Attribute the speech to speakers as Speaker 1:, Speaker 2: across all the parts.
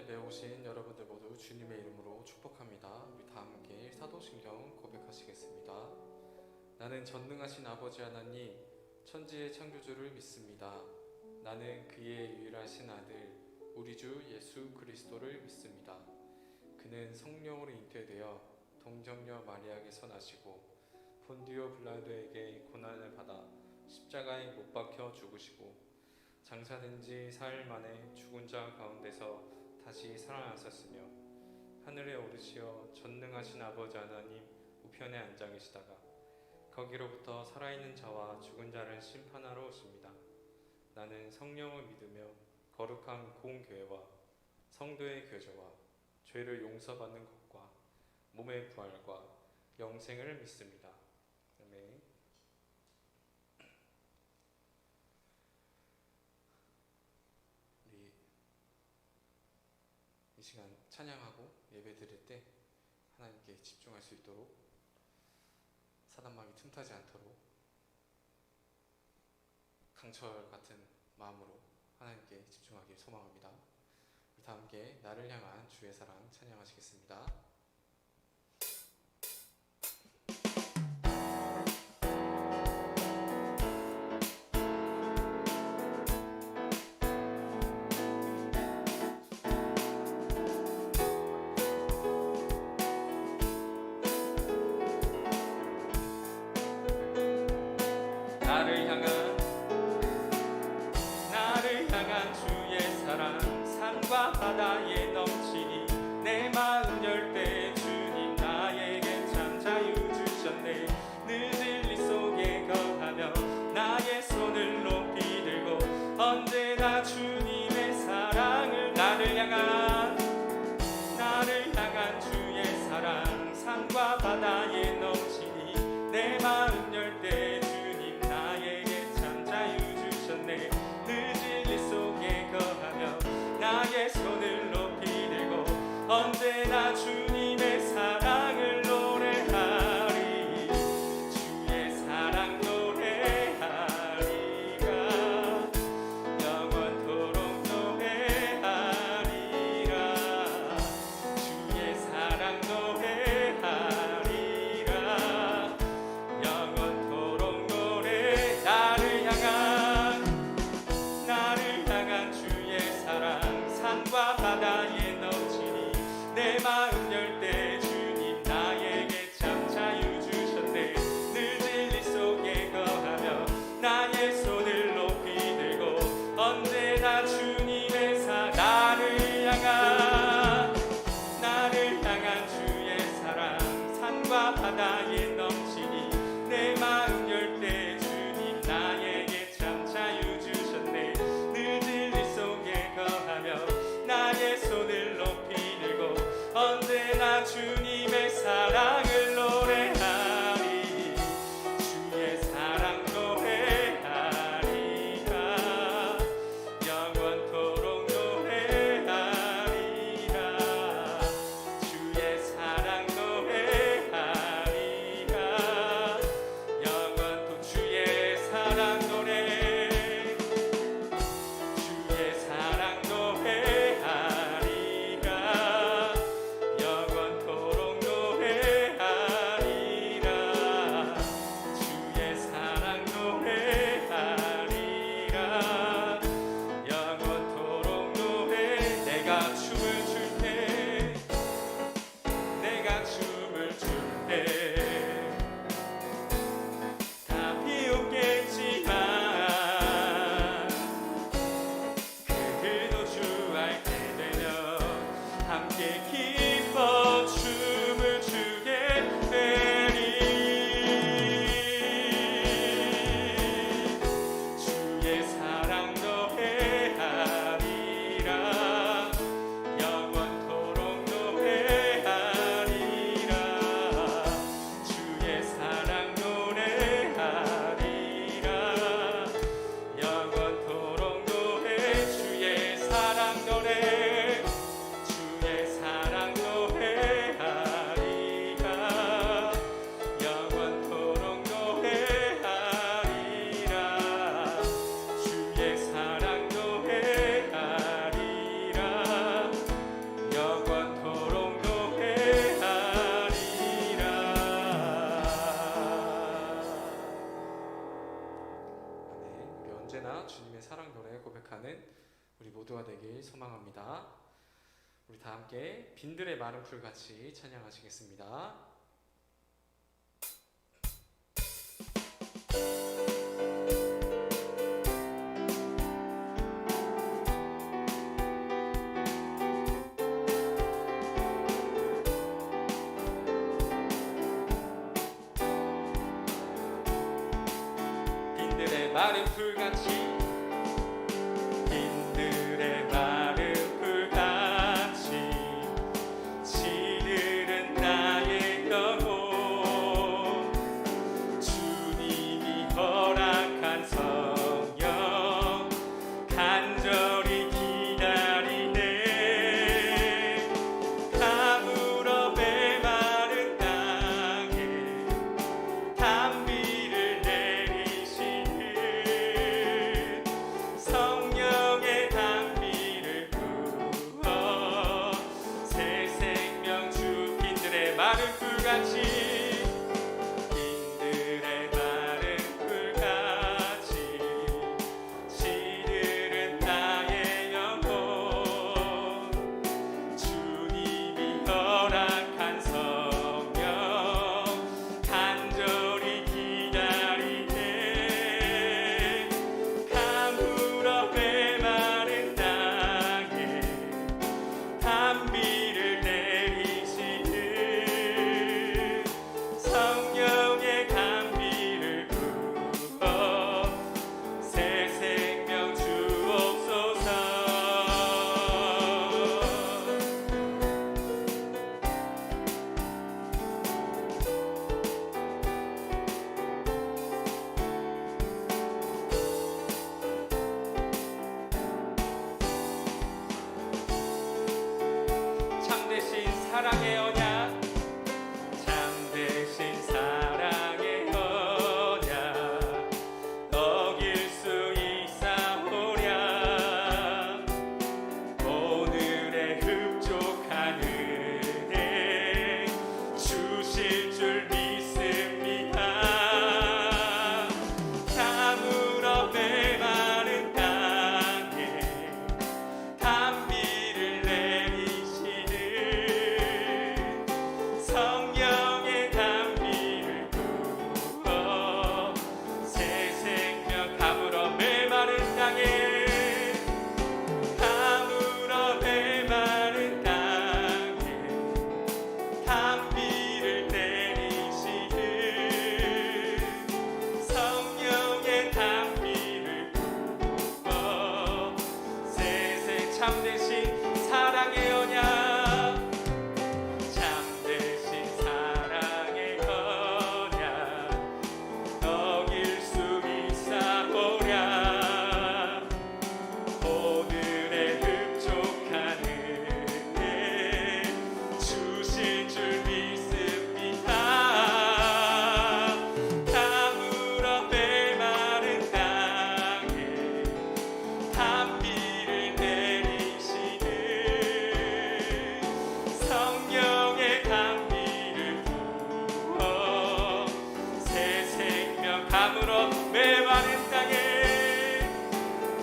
Speaker 1: 배우신 여러분들 모두 주님의 이름으로 축복합니다. 우리 다 함께 사도신경 고백하시겠습니다. 나는 전능하신 아버지 하나님, 천지의 창조주를 믿습니다. 나는 그의 유일하신 아들, 우리 주 예수 그리스도를 믿습니다. 그는 성령으로 잉태되어 동정녀 마리아에게서 나시고 본디오 빌라도에게 고난을 받아 십자가에 못 박혀 죽으시고 장사된 지 사흘 만에 죽은 자 가운데서 다시 살아나셨으며 하늘에 오르시어 전능하신 아버지 하나님 우편에 앉아 계시다가 거기로부터 살아있는 자와 죽은 자를 심판하러 오십니다. 나는 성령을 믿으며 거룩한 공교회와 성도의 교제와 죄를 용서받는 것과 몸의 부활과 영생을 믿습니다. 아멘. 우리 이 시간 찬양하고 예배 드릴 때 하나님께 집중할 수 있도록 사단마귀 틈타지 않도록 강철 같은 마음으로 하나님께 집중하길 소망합니다. 우리 다 함께 나를 향한 주의 사랑 찬양하시겠습니다. 나를 향한 주의 사랑 산과 바다에 넘치니 내 마음 열 때 주님 나에게 참 자유 주셨네. 늘 진리 속에 거하며 나의 손을 높이 들고 언제나 주님의 사랑을 나를 향한 주의 사랑 산과 바다에 넘치니 내 마음 열 때 주님 나에게 참 자유 주셨네. 늘 진리 속에 거하며 나의 손을 높이 들고 언제나 주님의 사랑을 노래하리. 주의 사랑 노래하리라. 영원토록 노래하리라. 주의 사랑 노래하리라. 영원토록 노래. 나를 향한 주의 사랑 산과 바다에 넘치니 내 마음 열 때 주님 나에게 참 자유 주셨네. 늘 진리 속에 거하며 나의 손을 높이 들고 언제나 주님의 나를 향한 주의 사랑 산과 바다에 넘치니 내 마음 열 때 주님 나에게 참 자유 주셨네. 늘 진리 속에 거하며 나의 손을 높이 들고 언제나 주님의 사랑을 노래하리. 주의 사랑 노래하리라. 영원토록 노래하리라. 주의 사랑 노래하리라. 영원토록 주님의 사랑 노래 고백하는 우리 모두가 되길 소망합니다. 우리 다 함께 빈들의 마른 풀 같이 찬양하시겠습니다. 빈들의 마른 풀같이 빈들의 마른 풀같이 시들은 나의 영혼 주님이 허락한 성령 간절히 기다리네 가물어 메마른 땅에 단비를 내리시는 성령의 단비를 부어 새 생명 주 빈들의 마른 풀같이 빈들의 마른 풀같이 시들은 나의 영혼 주님이 허락한 성령 간절히 기다리네 가물어 메마른 땅에 단비를 내리시는 성령의 단비를 부어 새 생명 주옵소서. 참되신 사랑의 언약 참되신 사랑의 언약 어길 수 있사오랴 오늘의 흡족한 은혜 주실 줄 믿습니다 가물어 메마른 땅에 단비를 내리시는 성령의 단비를 부어 새 생명 가물어 메마른 땅에 가물어 메마른 땅에 단비를 내리시는 성령의 단비를 부어 세세 참되신 사랑의 언약 참되신 사랑의 언약 어길 수 있사오랴 오늘의 흡족한 은혜 주실 줄 믿습니다 가물어 메마른 땅에 단비를 내리시는 성령의 단비를 부어 새 생명 가물어 메마른 땅에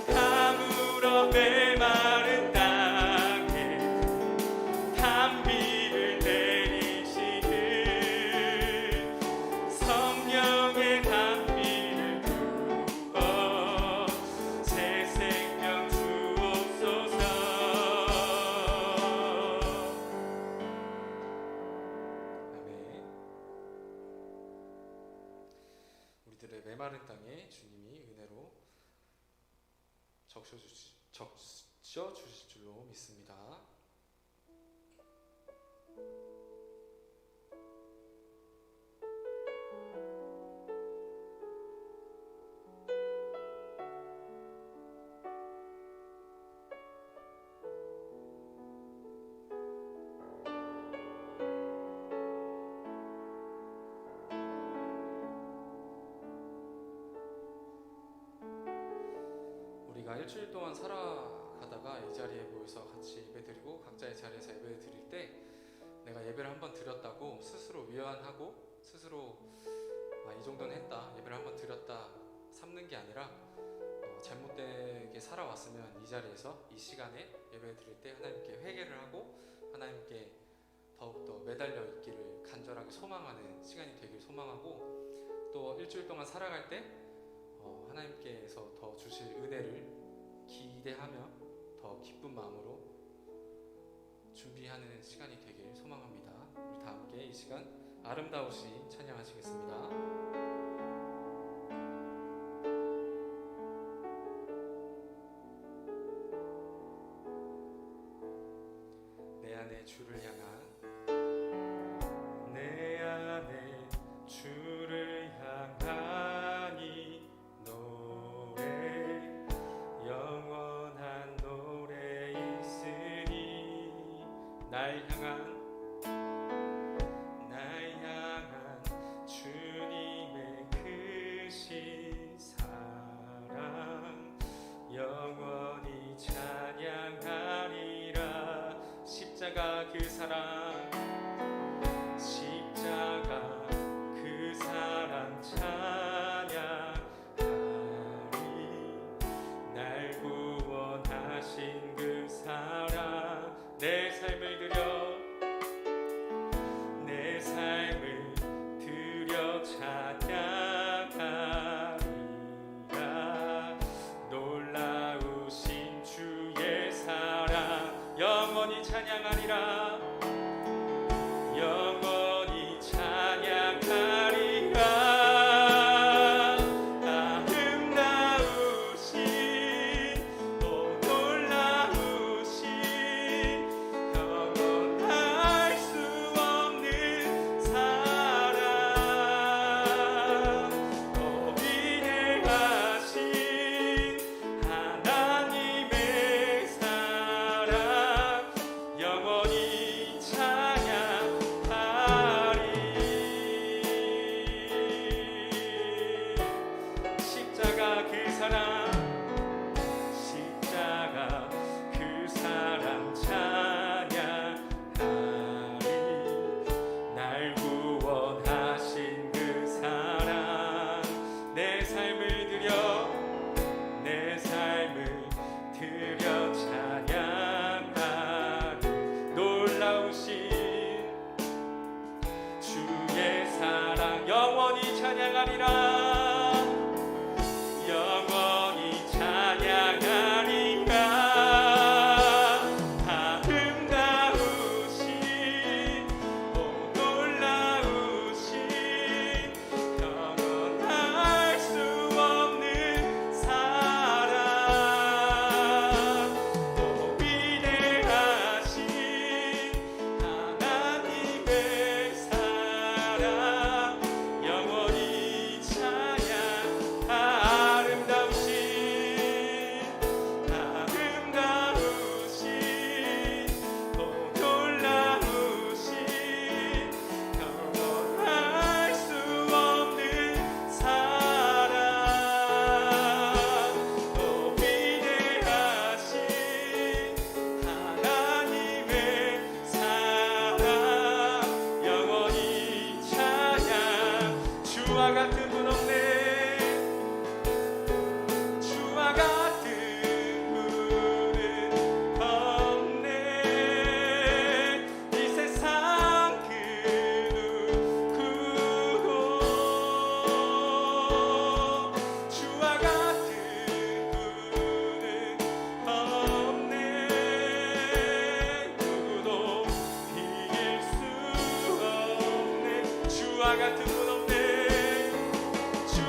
Speaker 1: 가물어 메마른 땅에 단비를 내리시는 성령의 단비를 부어 새 생명 주옵소서. 아멘. 우리들의 메마른 땅에 주님이 은혜로 적셔 주실 줄로 믿습니다. 우리가 일주일 동안 살아가다가 이 자리에 모여서 같이 예배드리고 각자의 자리에서 예배를 드릴 때 내가 예배를 한번 드렸다고 스스로 위안하고 스스로 이 정도는 했다, 예배를 한번 드렸다 삼는 게 아니라 잘못되게 살아왔으면 이 자리에서 이 시간에 예배를 드릴 때 하나님께 회개를 하고 하나님께 더욱더 매달려 있기를 간절하게 소망하는 시간이 되길 소망하고, 또 일주일 동안 살아갈 때 하나님께서 더 주실 은혜를 기대하며 더 기쁜 마음으로 준비하는 시간이 되길 소망합니다. 우리 다 함께 이 시간 아름다우신 찬양하시겠습니다. 내 안에 주를 향한, 내 안에 주를 향한 이 노래, 영원한 노래 있으니 날 향한 주님의 크신 사랑 영원히 찬양하리라. 십자가 그 사랑, 십자가 그 사랑 찬양하리. 날 구원하신 그 사랑, 내 삶을 드려, 내 삶을 드려 찬양하리라. 놀라우신 주의 사랑 영원히 찬양하리라. 영원히 찬양하리라. 아름다우신, 오 놀라우신, 영원할 수 없는 사랑, 오 위대하신 하나님의 사랑 영원히 찬양하리. 십자가 그 사랑, 십자가 그 사랑 찬양하리. 날 구원하신 그 사랑, 내 삶을 드려, 내 삶을 드려 찬양하리. 놀라우신 주의 사랑 영원히 찬양하리라. 영원히 찬양하리라. 아름다우신, 오 놀라우신, 영원할 수 없는 사랑, 오 위대하신 하나님의 사랑 영원히 찬양. 아름다우신, 아름다우신, 오 놀라우신, 영원할 수 없는 사랑, 오 위대하신 하나님의 사랑 영원히 찬양. 주와 같은 분 없네, 주와 같은 분은 없네. 이 세상 그 누구도 주와 같은 분은 없네. 누구도 이길 수 없네. 주와 같은 분 없네. 주와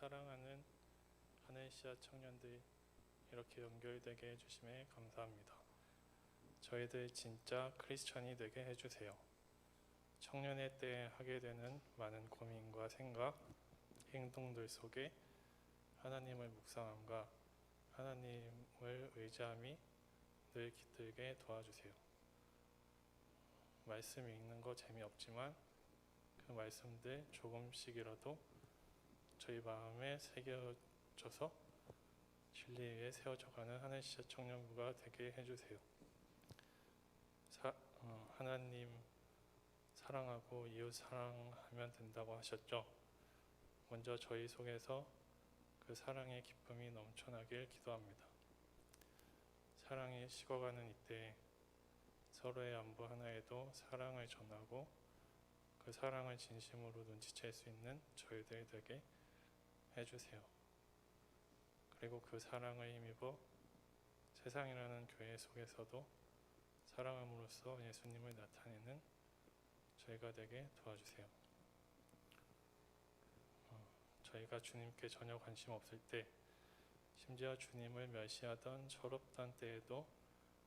Speaker 2: 사랑하는 하늘시아 청년들 이렇게 연결되게 해주심에 감사합니다. 저희들 진짜 크리스천이 되게 해주세요. 청년의 때에 하게 되는 많은 고민과 생각, 행동들 속에 하나님을 묵상함과 하나님을 의지함이 늘 깃들게 도와주세요. 말씀 읽는 거 재미없지만 그 말씀들 조금씩이라도 저희 마음에 새겨져서 진리 위에 세워져가는 하늘시아 청년부가 되게 해주세요. 하나님 사랑하고 이웃 사랑하면 된다고 하셨죠. 먼저 저희 속에서 그 사랑의 기쁨이 넘쳐나길 기도합니다. 사랑이 식어가는 이때 서로의 안부 하나에도 사랑을 전하고 그 사랑을 진심으로 눈치챌 수 있는 저희들 되게 해주세요. 그리고 그 사랑을 힘입어 세상이라는 교회 속에서도 사랑함으로써 예수님을 나타내는 저희가 되게 도와주세요. 저희가 주님께 전혀 관심 없을 때, 심지어 주님을 멸시하던 철없던 때에도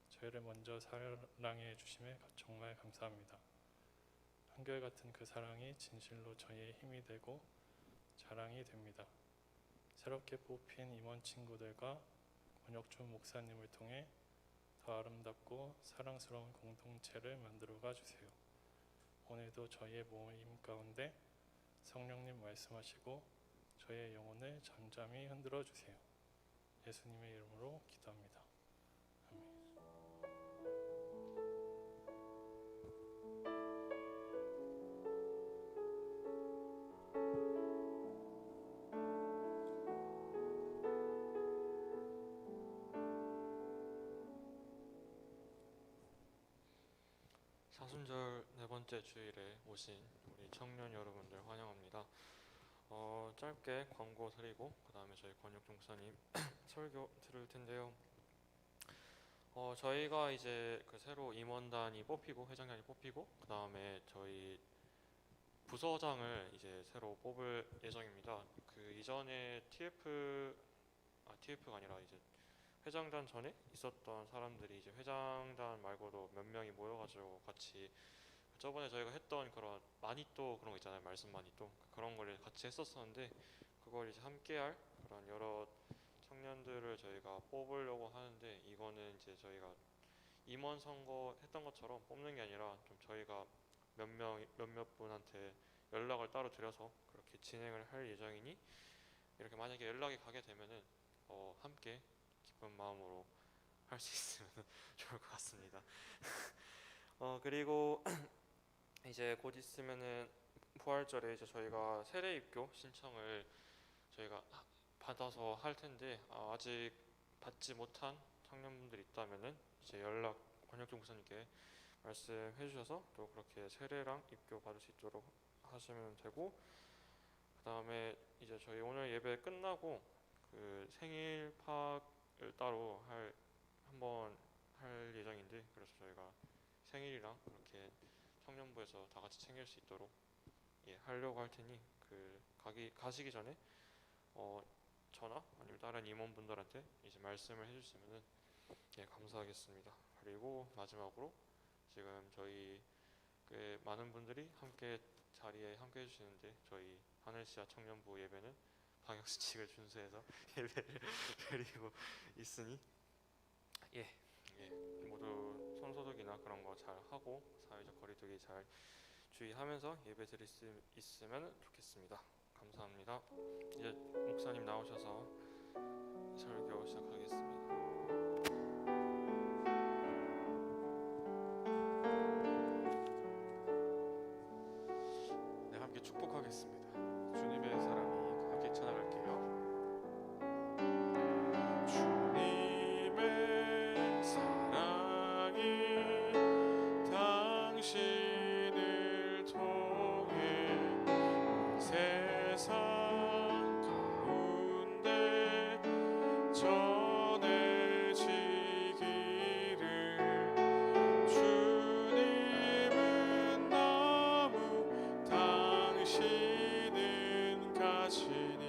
Speaker 2: 저희를 먼저 사랑해 주심에 정말 감사합니다. 한결같은 그 사랑이 진실로 저희의 힘이 되고 자랑이 됩니다. 새롭게 뽑힌 임원 친구들과 권혁준 목사님을 통해 더 아름답고 사랑스러운 공동체를 만들어가 주세요. 오늘도 저희의 모임 가운데 성령님 말씀하시고 저희의 영혼을 잠잠히 흔들어 주세요. 예수님의 이름으로 기도합니다. 아멘.
Speaker 3: 사순절 네 번째 주일에 오신 우리 청년 여러분들 환영합니다. 짧게 광고 드리고 그 다음에 저희 권혁종 목사님 설교 들을 텐데요. 저희가 이제 그 새로 임원단이 뽑히고 회장단이 뽑히고 그 다음에 저희 부서장을 이제 새로 뽑을 예정입니다. 그 이전에 TF가 아니라 이제 회장단 전에 있었던 사람들이 이제 회장단 말고도 몇 명이 모여가지고 같이 저번에 저희가 했던 그런 마니또 그런 거 있잖아요. 말씀 마니또 그런 걸 같이 했었었는데 그걸 이제 함께할 그런 여러 청년들을 저희가 뽑으려고 하는데 이거는 이제 저희가 임원 선거 했던 것처럼 뽑는 게 아니라 좀 저희가 몇몇 분한테 연락을 따로 드려서 그렇게 진행을 할 예정이니 이렇게 만약에 연락이 가게 되면은 함께 기쁜 마음으로 할 수 있으면 좋을 것 같습니다. 그리고 이제 곧 있으면은 부활절에 이제 저희가 세례 입교 신청을 저희가 받아서 할 텐데 아직 받지 못한 청년분들 있다면은 이제 연락 권혁종 목사님께 말씀해 주셔서 또 그렇게 세례랑 입교 받을 수 있도록 하시면 되고 그 다음에 이제 저희 오늘 예배 끝나고 그 생일 파악을 따로 한번 할 예정인데 그래서 저희가 생일이랑 그렇게 청년부에서 다 같이 챙길 수 있도록 하려고 할 테니 그 가시기 전에 저나 아니면 다른 임원분들한테 이제 말씀을 해주시면은 감사하겠습니다. 그리고 마지막으로 지금 저희 꽤 많은 분들이 함께 자리에 함께 해주시는데 저희 하늘시아 청년부 예배는 방역수칙을 준수해서 예배를 드리고 있으니 모두 손소독이나 그런 거 잘 하고 사회적 거리두기 잘 주의하면서 예배 드릴 수 있으면 좋겠습니다. 감사합니다. 이제 목사님 나오셔서 설교 시작하겠습니다.
Speaker 1: 네, 함께 축복하겠습니다. 주님의 사랑이 함께 찬양할게요. 주님의 사랑이 당신을 통해 온 세상 가운데 전해지기를 주님은 너무 당신은 가시니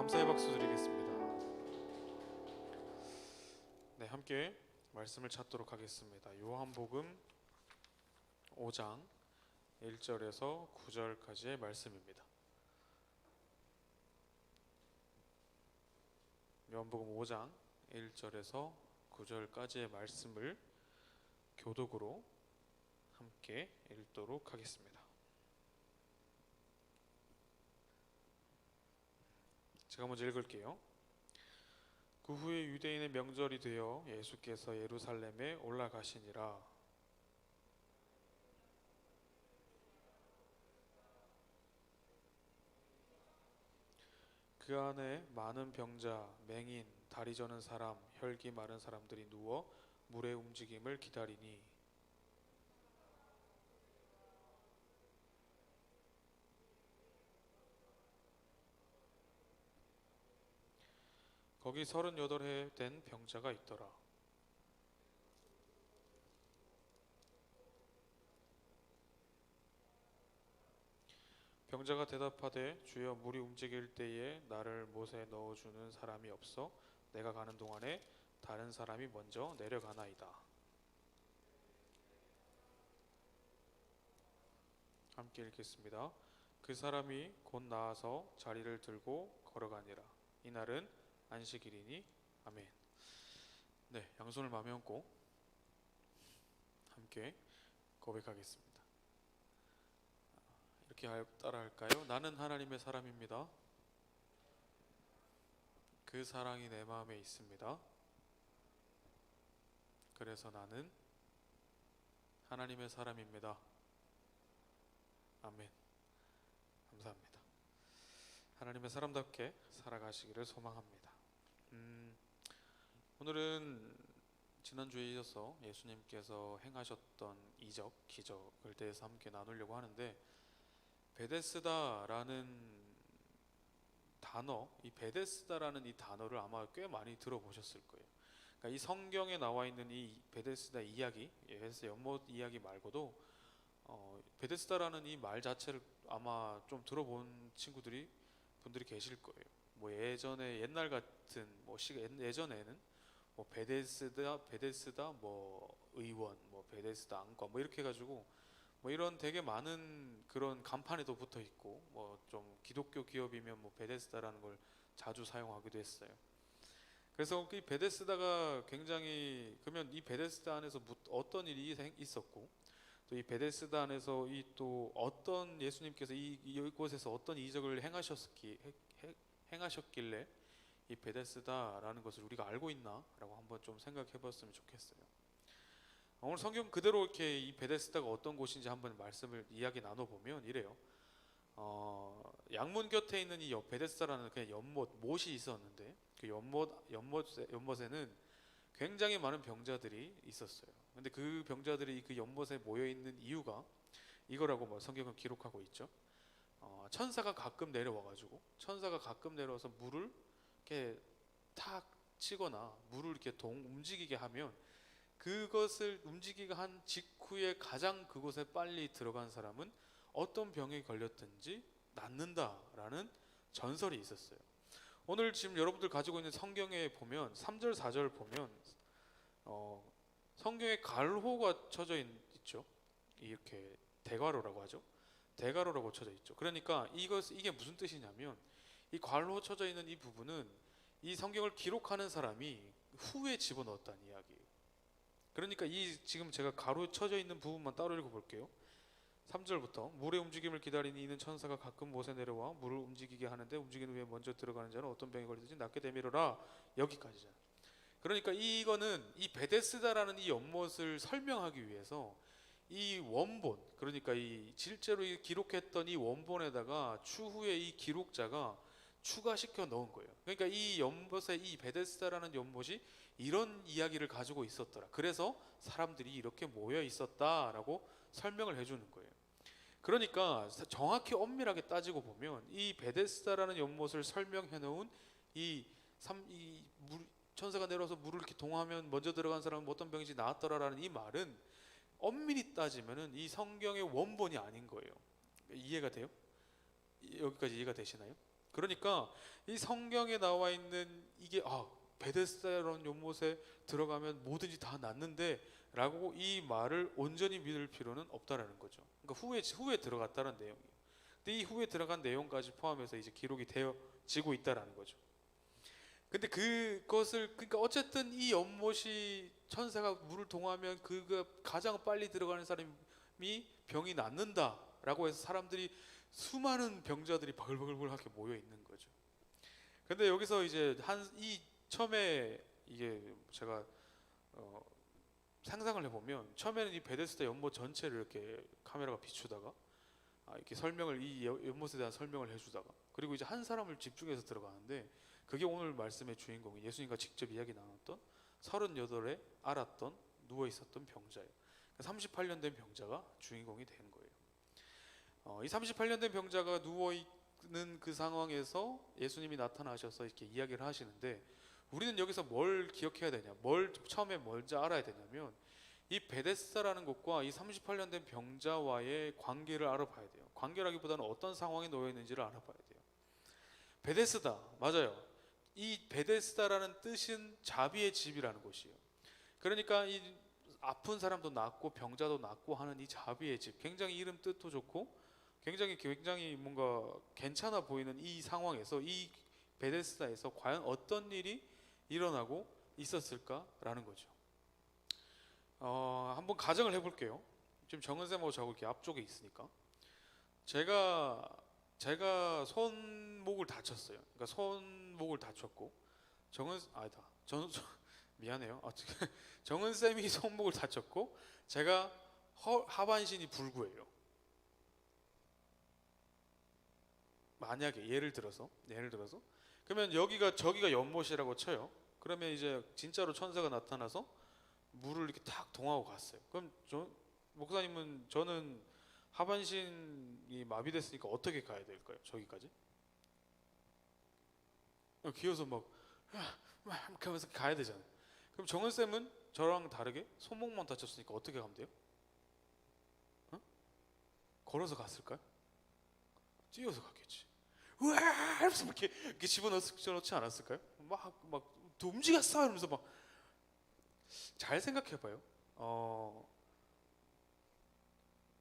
Speaker 4: 감사의 박수 드리겠습니다. 네, 함께 말씀을 찾도록 하겠습니다. 요한복음 5장 1절에서 9절까지의 말씀입니다. 요한복음 5장 1절에서 9절까지의 말씀을 교독으로 함께 읽도록 하겠습니다. 제가 먼저 읽을게요. 그 후에 유대인의 명절이 되어 예수께서 예루살렘에 올라가시니라. 그 안에 많은 병자, 맹인, 다리 저는 사람, 혈기 마른 사람들이 누워 물의 움직임을 기다리니 거기 38해 된 병자가 있더라. 병자가 대답하되 주여 물이 움직일 때에 나를 못에 넣어주는 사람이 없어 내가 가는 동안에 다른 사람이 먼저 내려가나이다. 함께 읽겠습니다. 그 사람이 곧 나와서 자리를 들고 걸어가니라. 이날은 안식일이니 아멘. 네, 양손을 마음에 얹고 함께 고백하겠습니다. 이렇게 따라할까요? 나는 하나님의 사람입니다. 그 사랑이 내 마음에 있습니다. 그래서 나는 하나님의 사람입니다. 아멘. 감사합니다. 하나님의 사람답게 살아가시기를 소망합니다. 오늘은 지난주에 이어서 예수님께서 행하셨던 이적, 기적을 대해서 함께 나누려고 하는데, 베데스다라는 단어, 이 베데스다라는 이 단어를 아마 꽤 많이 들어보셨을 거예요. 그러니까 이 성경에 나와 있는 이 베데스다 이야기, 예수 연못 이야기 말고도 베데스다라는 이 말 자체를 아마 좀 들어본 분들이 계실 거예요. 뭐 예전에 옛날 같은 예전에는 뭐 베데스다 뭐 의원, 뭐 베데스다 안과 뭐 이렇게 해가지고 뭐 이런 되게 많은 그런 간판에도 붙어 있고, 뭐 좀 기독교 기업이면 뭐 베데스다라는 걸 자주 사용하기도 했어요. 그래서 이 베데스다가 굉장히, 그러면 이 베데스다 안에서 어떤 일이 있었고, 또 이 베데스다 안에서 이 또 어떤 예수님께서 이곳에서 어떤 이적을 행하셨길래 이 베데스다라는 것을 우리가 알고 있나라고 한번 좀 생각해봤으면 좋겠어요. 오늘 성경 그대로 이렇게 이 베데스다가 어떤 곳인지 한번 이야기 나눠보면 이래요. 양문 곁에 있는 이 베데스다라는 그냥 못이 있었는데, 그 연못에는 굉장히 많은 병자들이 있었어요. 근데 그 병자들이 그 연못에 모여 있는 이유가 이거라고 뭐 성경은 기록하고 있죠. 천사가 가끔 내려와서 물을 이렇게 탁 치거나 물을 이렇게 움직이게 하면, 그것을 움직이게 한 직후에 가장 그곳에 빨리 들어간 사람은 어떤 병에 걸렸든지 낫는다라는 전설이 있었어요. 오늘 지금 여러분들 가지고 있는 성경에 보면 3절 4절 보면 성경에 갈호가 쳐져 있죠. 이렇게 대괄호라고 하죠. 대괄호라고 쳐져 있죠. 그러니까 이게 무슨 뜻이냐면, 이 갈호 쳐져 있는 이 부분은 이 성경을 기록하는 사람이 후에 집어넣었다는 이야기예요. 그러니까 지금 제가 가로 쳐져 있는 부분만 따로 읽어볼게요. 3절부터 물의 움직임을 기다리니 이는 천사가 가끔 못에 내려와 물을 움직이게 하는데 움직인 후에 먼저 들어가는 자는 어떤 병에 걸리든지 낫게 되미르라. 여기까지잖아요. 그러니까 이거는 이 베데스다라는 이 연못을 설명하기 위해서 이 원본, 그러니까 실제로 기록했던 이 원본에다가 추후에 이 기록자가 추가시켜 넣은 거예요. 그러니까 이 베데스다라는 연못이 이런 이야기를 가지고 있었더라. 그래서 사람들이 이렇게 모여 있었다라고 설명을 해주는 거예요. 그러니까 정확히 엄밀하게 따지고 보면 이 베데스다라는 연못을 설명해 놓은 천사가 내려와서 물을 이렇게 동하면 먼저 들어간 사람은 어떤 병인지 나았더라라는 이 말은 엄밀히 따지면은 이 성경의 원본이 아닌 거예요. 이해가 돼요? 여기까지 이해가 되시나요? 그러니까 이 성경에 나와 있는 이게 베데스다라는 연못에 들어가면 뭐든지 다 낫는데라고 이 말을 온전히 믿을 필요는 없다라는 거죠. 그러니까 후에 들어갔다는 내용이에요. 근데 이 후에 들어간 내용까지 포함해서 이제 기록이 되어지고 있다라는 거죠. 근데 그러니까 어쨌든 이 연못이 천사가 물을 동하면 그가 가장 빨리 들어가는 사람이 병이 낫는다라고 해서 사람들이 수많은 병자들이 바글바글하게 모여 있는 거죠. 근데 여기서 이제 이 처음에 이게 제가 상상을 해보면 처음에는 이 베데스다 연못 전체를 이렇게 카메라가 비추다가 이렇게 이 연못에 대한 설명을 해주다가 그리고 이제 한 사람을 집중해서 들어가는데 그게 오늘 말씀의 주인공이 예수님과 직접 이야기 나눴던 38에 앓았던 누워 있었던 병자예요. 38년 된 병자가 주인공이 되는 거예요. 이 38년 된 병자가 누워 있는 그 상황에서 예수님이 나타나셔서 이렇게 이야기를 하시는데 우리는 여기서 뭘 기억해야 되냐? 처음에 먼저 알아야 되냐면 이 베데스다라는 곳과 이 38년 된 병자와의 관계를 알아봐야 돼요. 관계라기보다는 어떤 상황에 놓여 있는지를 알아봐야 돼요. 베데스다 맞아요. 이 베데스다라는 뜻은 자비의 집이라는 곳이에요. 그러니까 이 아픈 사람도 낫고 병자도 낫고 하는 이 자비의 집, 굉장히 이름 뜻도 좋고 굉장히 뭔가 괜찮아 보이는 이 상황에서 이 베데스다에서 과연 어떤 일이 일어나고 있었을까라는 거죠. 한번 가정을 해볼게요. 지금 정은쌤하고 저하고 이렇게 앞쪽에 있으니까 제가 손목을 다쳤어요. 그러니까 손목을 다쳤고 미안해요. 정은 쌤이 손목을 다쳤고 제가 하반신이 불구예요. 만약에 예를 들어서 그러면 저기가 연못이라고 쳐요. 그러면 이제 진짜로 천사가 나타나서 물을 이렇게 탁 동하고 갔어요. 그럼 목사님은 저는 하반신이 마비됐으니까 어떻게 가야 될까요? 저기까지? 기어서 막 하면서 가야 되잖아요. 그럼 정은 쌤은 저랑 다르게 손목만 다쳤으니까 어떻게 가면 돼요? 걸어서 갔을까요? 뛰어서 갔겠지. 우와! 하면서 이렇게 집어넣지 않았을까요? 막 움직였어! 이러면서 막 잘 생각해봐요.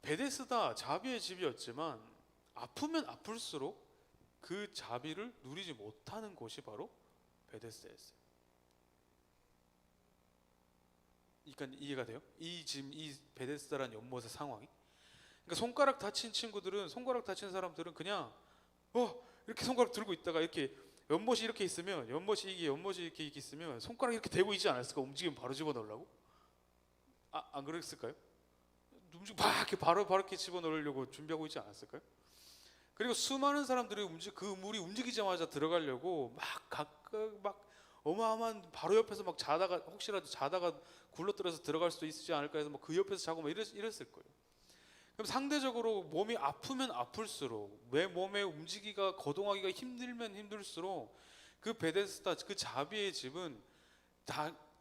Speaker 4: 베데스다 자비의 집이었지만 아프면 아플수록 그 자비를 누리지 못하는 곳이 바로 베데스다였어요. 그러니까 이해가 돼요? 지금 이 베데스다라는 연못의 상황이. 그러니까 손가락 다친 사람들은 그냥 이렇게 손가락 들고 있다가 이렇게 연못이 이렇게 있으면 연못이 이렇게 있으면 손가락 이렇게 대고 있지 않았을까? 움직이면 바로 집어넣으려고? 안 그랬을까요? 이렇게 바로 이렇게 집어넣으려고 준비하고 있지 않았을까요? 그리고 수많은 사람들이 그 물이 움직이자마자 들어가려고 막 어마어마한 바로 옆에서 막 혹시라도 자다가 굴러떨어서 들어갈 수도 있지 않을까 해서 그 옆에서 자고 막 이랬을 거예요. 그럼 상대적으로 몸이 아프면 아플수록 내 몸에 움직이기가 거동하기가 힘들면 힘들수록 그 베데스다 그 자비의 집은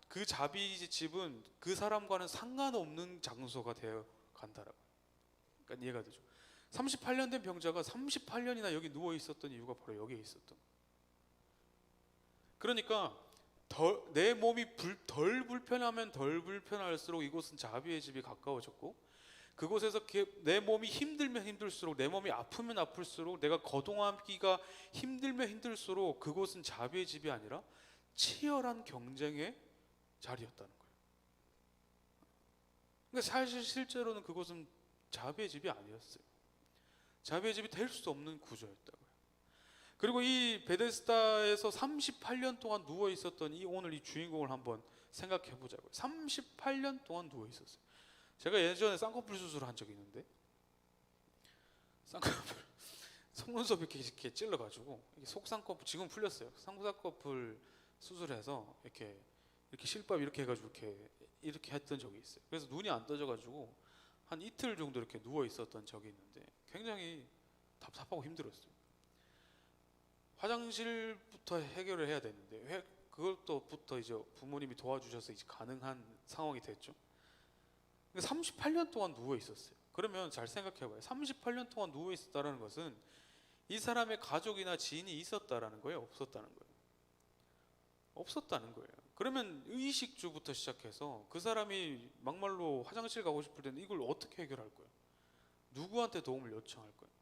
Speaker 4: 그 자비의 집은 그 사람과는 상관없는 장소가 되어 간다라고. 그러니까 이해가 되죠. 38년 된 병자가 38년이나 여기 누워 있었던 이유가 바로 여기에 있었던. 그러니까 내 몸이 덜 불편하면 덜 불편할수록 이곳은 자비의 집이 가까워졌고 그곳에서 내 몸이 힘들면 힘들수록 내 몸이 아프면 아플수록 내가 거동하기가 힘들면 힘들수록 그곳은 자비의 집이 아니라 치열한 경쟁의 자리였다는 거예요. 그러니까 사실 실제로는 그곳은 자비의 집이 아니었어요. 자비의 집이 될 수 없는 구조였다고요. 그리고 이 베데스다에서 38년 동안 누워 있었던 오늘 이 주인공을 한번 생각해 보자고요. 38년 동안 누워 있었어요. 제가 예전에 쌍꺼풀 수술을 한 적이 있는데 쌍꺼풀 속눈썹 이렇게 찔러가지고 속쌍꺼풀 지금 풀렸어요. 속쌍꺼풀 수술해서 이렇게 실밥 이렇게 해가지고 이렇게 했던 적이 있어요. 그래서 눈이 안 떠져가지고 한 이틀 정도 이렇게 누워 있었던 적이 있는데 굉장히 답답하고 힘들었어요. 화장실부터 해결을 해야 되는데 그것부터 이제 부모님이 도와주셔서 이제 가능한 상황이 됐죠. 38년 동안 누워 있었어요. 그러면 잘 생각해봐요. 38년 동안 누워 있었다는 것은 이 사람의 가족이나 지인이 있었다라는 거예요, 없었다는 거예요? 없었다는 거예요. 그러면 의식주부터 시작해서 그 사람이 막말로 화장실 가고 싶을 때는 이걸 어떻게 해결할 거예요? 누구한테 도움을 요청할 거예요?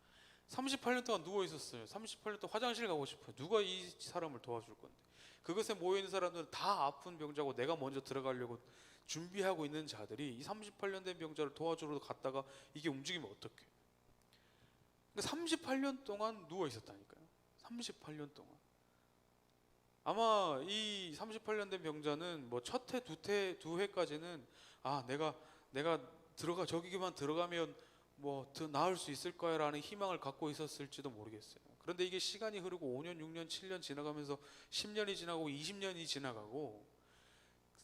Speaker 4: 38년 동안 누워 있었어요. 38년 동안 화장실 가고 싶어요. 누가 이 사람을 도와줄 건데? 그것에 모여 있는 사람들은 다 아픈 병자고 내가 먼저 들어가려고 준비하고 있는 자들이 이 38년 된 병자를 도와주러 갔다가 이게 움직이면 어떡해? 38년 동안 누워 있었다니까요. 38년 동안. 아마 이 38년 된 병자는 뭐 첫 해, 두 해까지는 내가 저기만 들어가면 뭐 더 나을 수 있을 거야라는 희망을 갖고 있었을지도 모르겠어요. 그런데 이게 시간이 흐르고 5년, 6년, 7년 지나가면서 10년이 지나고 20년이 지나가고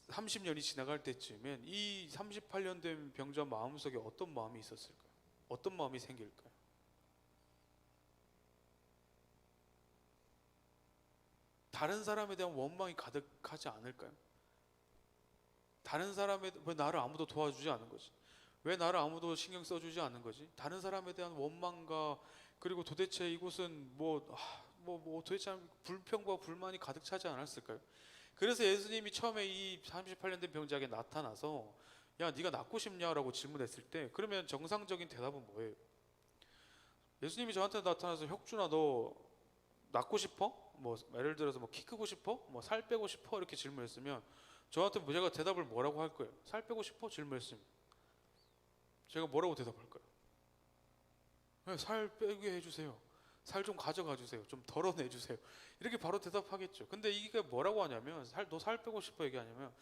Speaker 4: 30년이 지나갈 때쯤엔 이 38년 된 병자 마음속에 어떤 마음이 있었을까요? 어떤 마음이 생길까요? 다른 사람에 대한 원망이 가득하지 않을까요? 다른 사람에 왜 나를 아무도 도와주지 않은 거지? 왜 나를 아무도 신경 써주지 않는 거지? 다른 사람에 대한 원망과 그리고 도대체 이곳은 도대체 불평과 불만이 가득 차지 않았을까요? 그래서 예수님이 처음에 이 38년 된 병자에게 나타나서 야 네가 낫고 싶냐라고 질문했을 때 그러면 정상적인 대답은 뭐예요? 예수님이 저한테 나타나서 혁준아 너 낫고 싶어? 뭐 예를 들어서 뭐 키 크고 싶어? 뭐 살 빼고 싶어? 이렇게 질문했으면 저한테 제가 대답을 뭐라고 할 거예요? 살 빼고 싶어? 질문했으면 제가 뭐라고 대답할까요? 네, 살 빼게 해주세요. 살 좀 가져가 주세요. 좀 덜어내 주세요. 이렇게 바로 대답하겠죠. 근데 이게 뭐라고 하냐면 너 살 빼고 싶어 얘기하냐면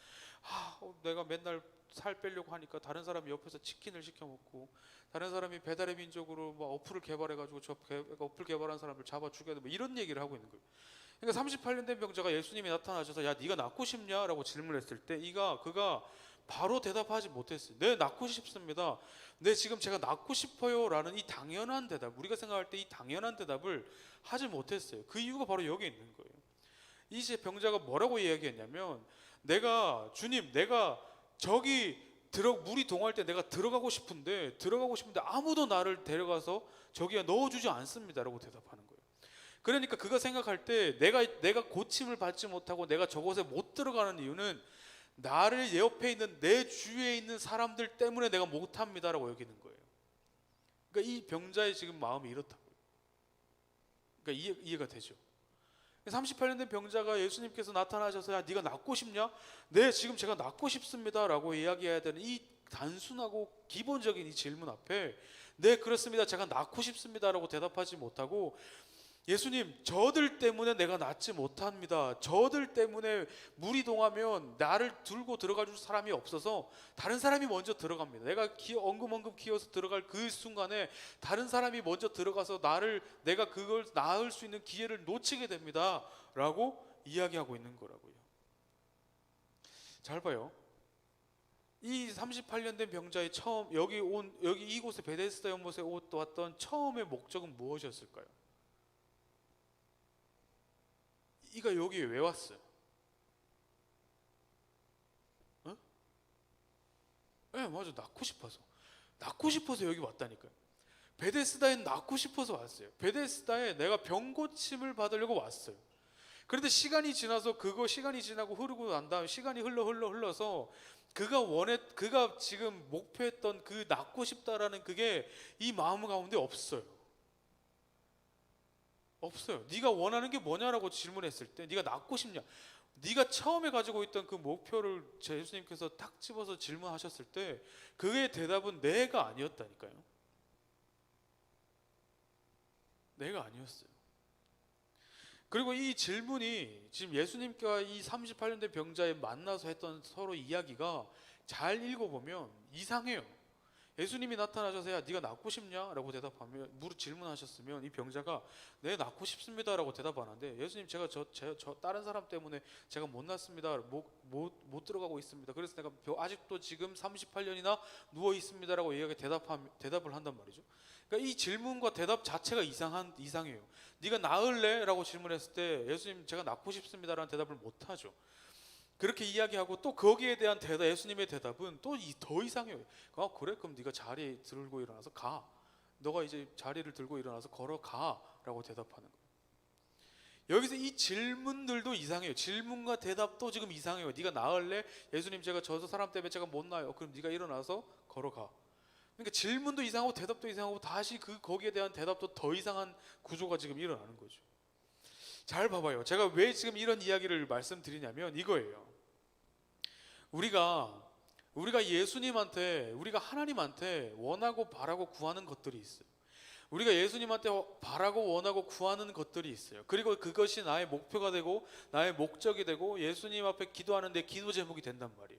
Speaker 4: 내가 맨날 살 빼려고 하니까 다른 사람이 옆에서 치킨을 시켜 먹고 다른 사람이 배달의 민족으로 막 어플을 개발해 가지고 어플 개발한 사람들 잡아 죽여야 돼. 뭐 이런 얘기를 하고 있는 거예요. 그러니까 38년 된 병자가 예수님이 나타나셔서 야 네가 낫고 싶냐라고 질문했을 때 그가 바로 대답하지 못했어요. 네, 낫고 싶습니다. 네, 지금 제가 낫고 싶어요라는 이 당연한 대답, 우리가 생각할 때 이 당연한 대답을 하지 못했어요. 그 이유가 바로 여기 있는 거예요. 이제 병자가 뭐라고 이야기했냐면 주님 내가 저기 물이 동할 때 내가 들어가고 싶은데 아무도 나를 데려가서 저기에 넣어주지 않습니다라고 대답하는 거예요. 그러니까 그가 생각할 때 내가 고침을 받지 못하고 내가 저곳에 못 들어가는 이유는 나를 옆에 있는 내 주위에 있는 사람들 때문에 내가 못합니다라고 여기는 거예요. 그러니까 이 병자의 지금 마음이 이렇다고요. 그러니까 이해가 되죠. 38년 된 병자가 예수님께서 나타나셔서 야 네가 낫고 싶냐? 네, 지금 제가 낫고 싶습니다라고 이야기해야 되는 이 단순하고 기본적인 이 질문 앞에 네, 그렇습니다. 제가 낫고 싶습니다라고 대답하지 못하고 예수님, 저들 때문에 내가 낫지 못합니다. 저들 때문에 물이 동하면 나를 들고 들어가 줄 사람이 없어서 다른 사람이 먼저 들어갑니다. 내가 엉금엉금 기어서 들어갈 그 순간에 다른 사람이 먼저 들어가서 내가 그걸 낳을 수 있는 기회를 놓치게 됩니다. 라고 이야기하고 있는 거라고요. 잘 봐요. 이 38년 된 병자의 처음 여기 이곳에 베데스다 연못에 왔던 처음의 목적은 무엇이었을까요? 이가 여기에 왜 왔어요? 네, 맞아. 낫고 싶어서 여기 왔다니까요. 베데스다에 낫고 싶어서 왔어요. 베데스다에 내가 병 고침을 받으려고 왔어요. 그런데 시간이 지나고 흐르고 난 다음에 시간이 흘러서 그가 지금 목표했던 그 낫고 싶다라는 그게 이 마음 가운데 없어요. 네가 원하는 게 뭐냐라고 질문했을 때 네가 낫고 싶냐? 네가 처음에 가지고 있던 그 목표를 예수님께서 탁 집어서 질문하셨을 때 그의 대답은 내가 아니었다니까요. 내가 아니었어요. 그리고 이 질문이 지금 예수님과 이 38년 된 병자에 만나서 했던 서로 이야기가 잘 읽어보면 이상해요. 예수님이 나타나셔서 야 네가 낫고 싶냐? 라고 질문하셨으면 이 병자가 네, 낫고 싶습니다 라고 대답 안 하는데 예수님 제가 저 다른 사람 때문에 제가 못 낫습니다. 못 들어가고 있습니다. 그래서 내가 아직도 지금 38년이나 누워 있습니다 라고 대답을 한단 말이죠. 그러니까 이 질문과 대답 자체가 이상해요. 네가 나을래? 라고 질문했을 때 예수님 제가 낫고 싶습니다 라는 대답을 못 하죠. 그렇게 이야기하고 또 거기에 대한 예수님의 대답은 또 더 이상해요. 그래? 그럼 네가 자리에 들고 일어나서 가. 너가 이제 자리를 들고 일어나서 걸어가라고 대답하는 거예요. 여기서 이 질문들도 이상해요. 질문과 대답도 지금 이상해요. 네가 나을래? 예수님, 제가 저 사람 때문에 제가 못 나요. 그럼 네가 일어나서 걸어가. 그러니까 질문도 이상하고 대답도 이상하고 다시 거기에 대한 대답도 더 이상한 구조가 지금 일어나는 거죠. 잘 봐봐요. 제가 왜 지금 이런 이야기를 말씀드리냐면 이거예요. 우리가 예수님한테, 우리가 하나님한테 원하고 바라고 구하는 것들이 있어요. 우리가 예수님한테 바라고 원하고 구하는 것들이 있어요. 그리고 그것이 나의 목표가 되고 나의 목적이 되고 예수님 앞에 기도하는 내 기도 제목이 된단 말이에요.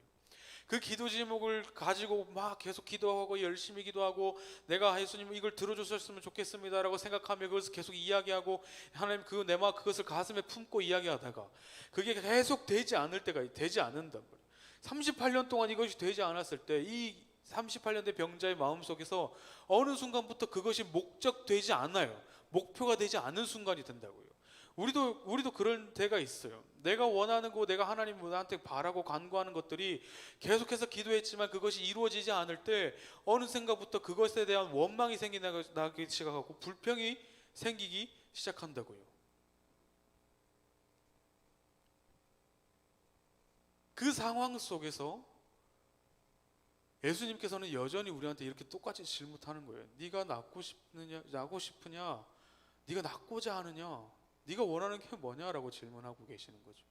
Speaker 4: 그 기도 제목을 가지고 막 계속 기도하고 열심히 기도하고 내가 예수님 이걸 들어주셨으면 좋겠습니다라고 생각하며 그것을 계속 이야기하고 하나님 그것을 가슴에 품고 이야기하다가 그게 계속 되지 않을 때가 되지 않는단 말이에요. 38년 동안 이것이 되지 않았을 때 이 38년 된 병자의 마음속에서 어느 순간부터 그것이 목적되지 않아요. 목표가 되지 않는 순간이 된다고요. 우리도 그런 때가 있어요. 내가 원하는 거, 내가 하나님한테 바라고 간구하는 것들이 계속해서 기도했지만 그것이 이루어지지 않을 때 어느 순간부터 그것에 대한 원망이 생기기 시작하고 불평이 생기기 시작한다고요. 그 상황 속에서 예수님께서는 여전히 우리한테 이렇게 똑같이 질문하는 거예요. 네가 낫고 싶으냐? 네가 낫고자 하느냐? 네가 원하는 게 뭐냐라고 질문하고 계시는 거죠.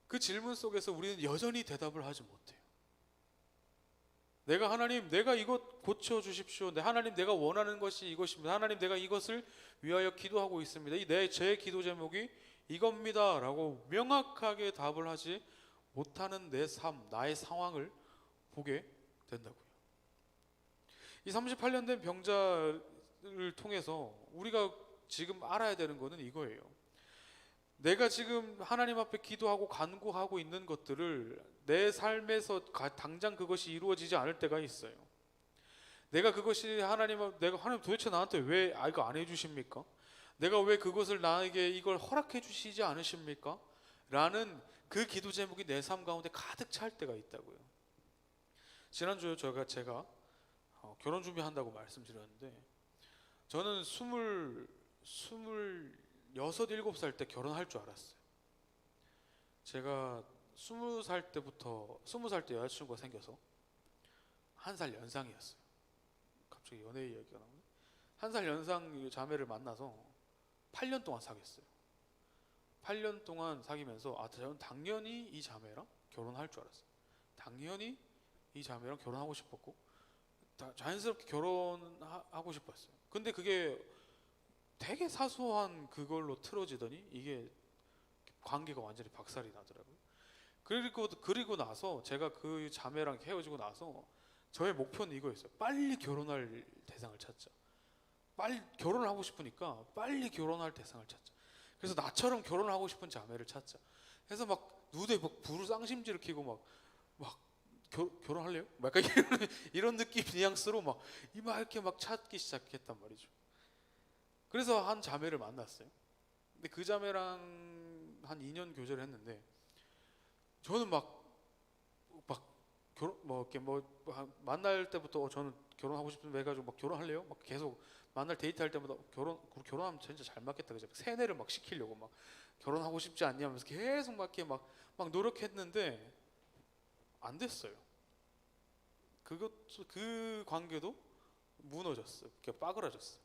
Speaker 4: 그 질문 속에서 우리는 여전히 대답을 하지 못해요. 하나님, 내가 이것 고쳐 주십시오. 하나님, 내가 원하는 것이 이것입니다. 하나님, 내가 이것을 위하여 기도하고 있습니다. 제 기도 제목이 이겁니다라고 명확하게 답을 하지 못하는 내 삶, 나의 상황을 보게 된다고요. 이 38년 된 병자를 통해서 우리가 지금 알아야 되는 것은 이거예요. 내가 지금 하나님 앞에 기도하고 간구하고 있는 것들을 내 삶에서 당장 그것이 이루어지지 않을 때가 있어요. 내가 하나님 도대체 나한테 왜 이거 안 해주십니까? 내가 왜 그것을 나에게 이걸 허락해 주시지 않으십니까? 라는 그 기도 제목이 내 삶 가운데 가득 찰 때가 있다고요. 지난주에 제가 결혼 준비한다고 말씀드렸는데 저는 26, 7살 때 결혼할 줄 알았어요. 제가 20살 때 여자친구가 생겨서 1살 연상이었어요. 갑자기 연애 이야기가 나오네. 1살 연상 자매를 만나서 8년 동안 사귀었어요. 8년 동안 사귀면서 저는 당연히 이 자매랑 결혼할 줄 알았어요. 당연히 이 자매랑 결혼하고 싶었고 자연스럽게 결혼하고 싶었어요. 근데 그게 되게 사소한 그걸로 틀어지더니 이게 관계가 완전히 박살이 나더라고요. 그리고 나서 제가 그 자매랑 헤어지고 나서 저의 목표는 이거였어요. 빨리 결혼할 대상을 찾자. 빨리 결혼을 하고 싶으니까 빨리 결혼할 대상을 찾자. 그래서 나처럼 결혼하고 싶은 자매를 찾자. 그래서 막 누드에 막 불을 쌍심지를 켜고 막 결혼할래요? 막 이런 느낌 뉘앙스로 막 이렇게 막 찾기 시작했단 말이죠. 그래서 한 자매를 만났어요. 근데 그 자매랑 한 2년 교제를 했는데 저는 만날 때부터 저는 결혼하고 싶은데 해가지고 막 결혼할래요? 막 계속 만날 데이트할 때마다 결혼하면 진짜 잘 맞겠다 그죠? 세뇌를 막 시키려고 막 결혼하고 싶지 않냐면서 계속 막 노력했는데 안 됐어요. 그 관계도 무너졌어요. 빠그라졌어요.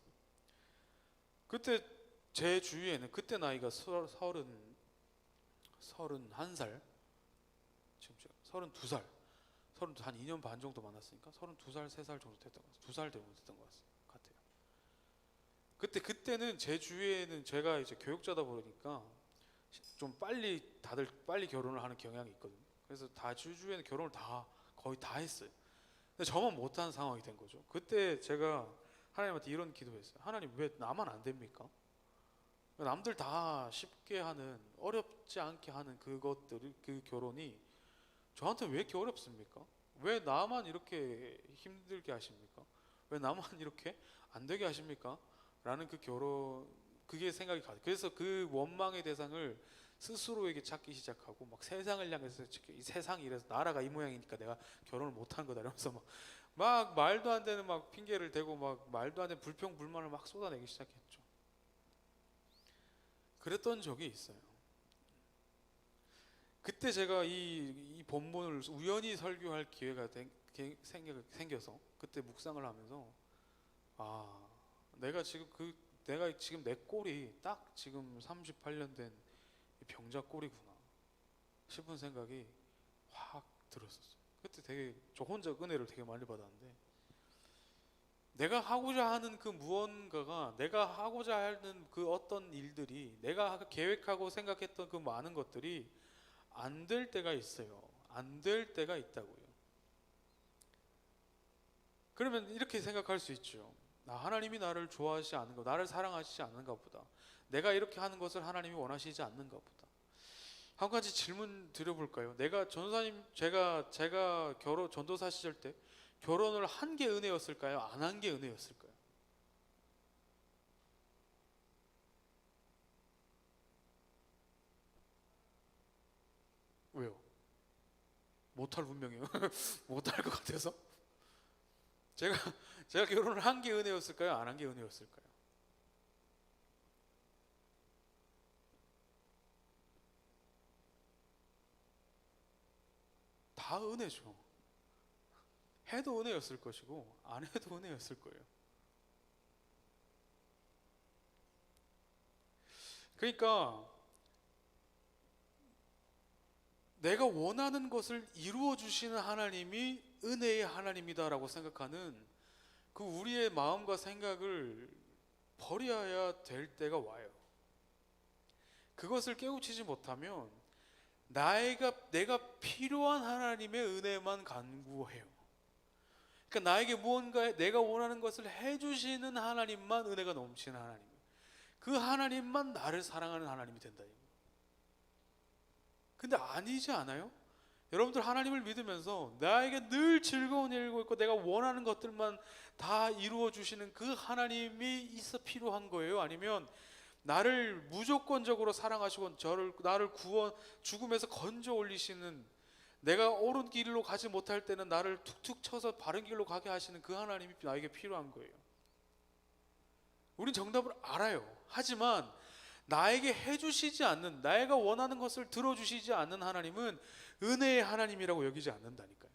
Speaker 4: 그때 제 주위에는 그때 나이가 31살, 지금 32살, 한 2년 반 정도 만났으니까 32살, 3살 정도 됐던 것 같아요. 2살 정도 됐던 것 같아요. 그때는 제 주위에는 제가 이제 교육자다 보니까 좀 다들 빨리 결혼을 하는 경향이 있거든요. 그래서 주위에는 결혼을 거의 다 했어요. 근데 저만 못하는 상황이 된 거죠. 그때 제가 하나님한테 이런 기도했어요. 하나님, 왜 나만 안 됩니까? 남들 다 쉽게 하는, 어렵지 않게 하는 그 결혼이 저한테 왜 이렇게 어렵습니까? 왜 나만 이렇게 힘들게 하십니까? 왜 나만 이렇게 안 되게 하십니까? 라는 그게 생각이 가요. 그래서 그 원망의 대상을 스스로에게 찾기 시작하고 막 세상을 향해서 이 세상이 이래서 나라가 이 모양이니까 내가 결혼을 못하는 거다 이러면서 막 말도 안 되는 막 핑계를 대고 막 말도 안 되는 불평불만을 막 쏟아내기 시작했죠. 그랬던 적이 있어요. 그때 제가 이 본문을 우연히 설교할 기회가 생겨서 그때 묵상을 하면서 내가 지금 내 꼴이 딱 지금 38년 된 병자 꼴이구나 싶은 생각이 확 들었었어요. 그때 되게 저 혼자 은혜를 되게 많이 받았는데, 내가 하고자 하는 그 무언가가, 내가 하고자 하는 그 어떤 일들이, 내가 계획하고 생각했던 그 많은 것들이 안 될 때가 있어요. 안 될 때가 있다고요. 그러면 이렇게 생각할 수 있죠. 하나님이 나를 좋아하지 않는가, 나를 사랑하시지 않는가 보다. 내가 이렇게 하는 것을 하나님이 원하시지 않는가 보다. 한 가지 질문 드려볼까요? 제가 전도사 시절 때 결혼을 한 게 은혜였을까요? 안 한 게 은혜였을까요? 왜요? 못할 분명해요. 못할 것 같아서. 제가 결혼을 한 게 은혜였을까요? 안 한 게 은혜였을까요? 다 은혜죠. 해도 은혜였을 것이고 안 해도 은혜였을 거예요. 그러니까 내가 원하는 것을 이루어 주시는 하나님이 은혜의 하나님이다라고 생각하는 그 우리의 마음과 생각을 버려야 될 때가 와요. 그것을 깨우치지 못하면 내가 필요한 하나님의 은혜만 간구해요. 그러니까 나에게 무언가 내가 원하는 것을 해주시는 하나님만 은혜가 넘치는 하나님, 그 하나님만 나를 사랑하는 하나님이 된다. 근데 아니지 않아요? 여러분들 하나님을 믿으면서 나에게 늘 즐거운 일이고 있고 내가 원하는 것들만 다 이루어 주시는 그 하나님이 있어 필요한 거예요? 아니면 나를 무조건적으로 사랑하시고 나를 죽음에서 건져 올리시는, 내가 옳은 길로 가지 못할 때는 나를 툭툭 쳐서 바른 길로 가게 하시는 그 하나님이 나에게 필요한 거예요? 우린 정답을 알아요. 하지만 나에게 해주시지 않는, 내가 원하는 것을 들어주시지 않는 하나님은 은혜의 하나님이라고 여기지 않는다니까요.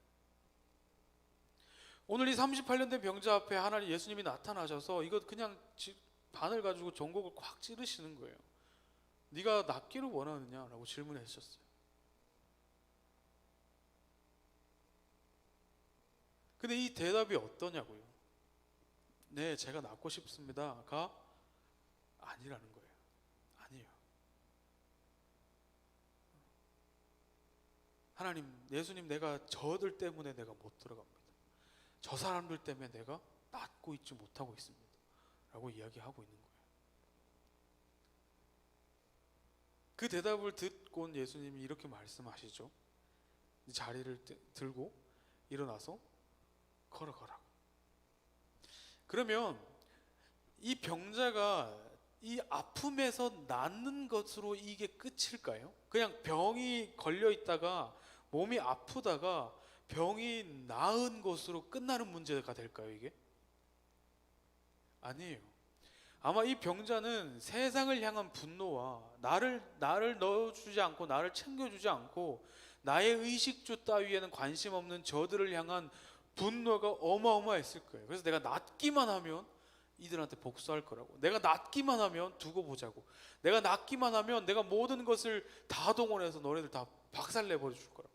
Speaker 4: 오늘 이 38년 된 병자 앞에 하나님 예수님이 나타나셔서 이거 그냥 바늘 가지고 전곡을 콱 찌르시는 거예요. 네가 낫기를 원하느냐라고 질문하셨어요. 근데 이 대답이 어떠냐고요? 네, 제가 낫고 싶습니다가 아니라는 거예요. 아니에요. 하나님, 예수님, 내가 저들 때문에 내가 못 들어갑니다. 저 사람들 때문에 내가 낫고 있지 못하고 있습니다 라고 이야기하고 있는 거예요. 그 대답을 듣고 예수님이 이렇게 말씀하시죠. 자리를 들고 일어나서 걸어가라. 그러면 이 병자가 이 아픔에서 낫는 것으로 이게 끝일까요? 그냥 병이 걸려 있다가 몸이 아프다가 병이 나은 것으로 끝나는 문제가 될까요, 이게? 아니에요. 아마 이 병자는 세상을 향한 분노와 나를 넣어주지 않고 나를 챙겨주지 않고 나의 의식주 따위에는 관심 없는 저들을 향한 분노가 어마어마했을 거예요. 그래서 내가 낫기만 하면 이들한테 복수할 거라고, 내가 낫기만 하면 두고 보자고, 내가 낫기만 하면 내가 모든 것을 다 동원해서 너네들 다 박살내버려 줄 거라고.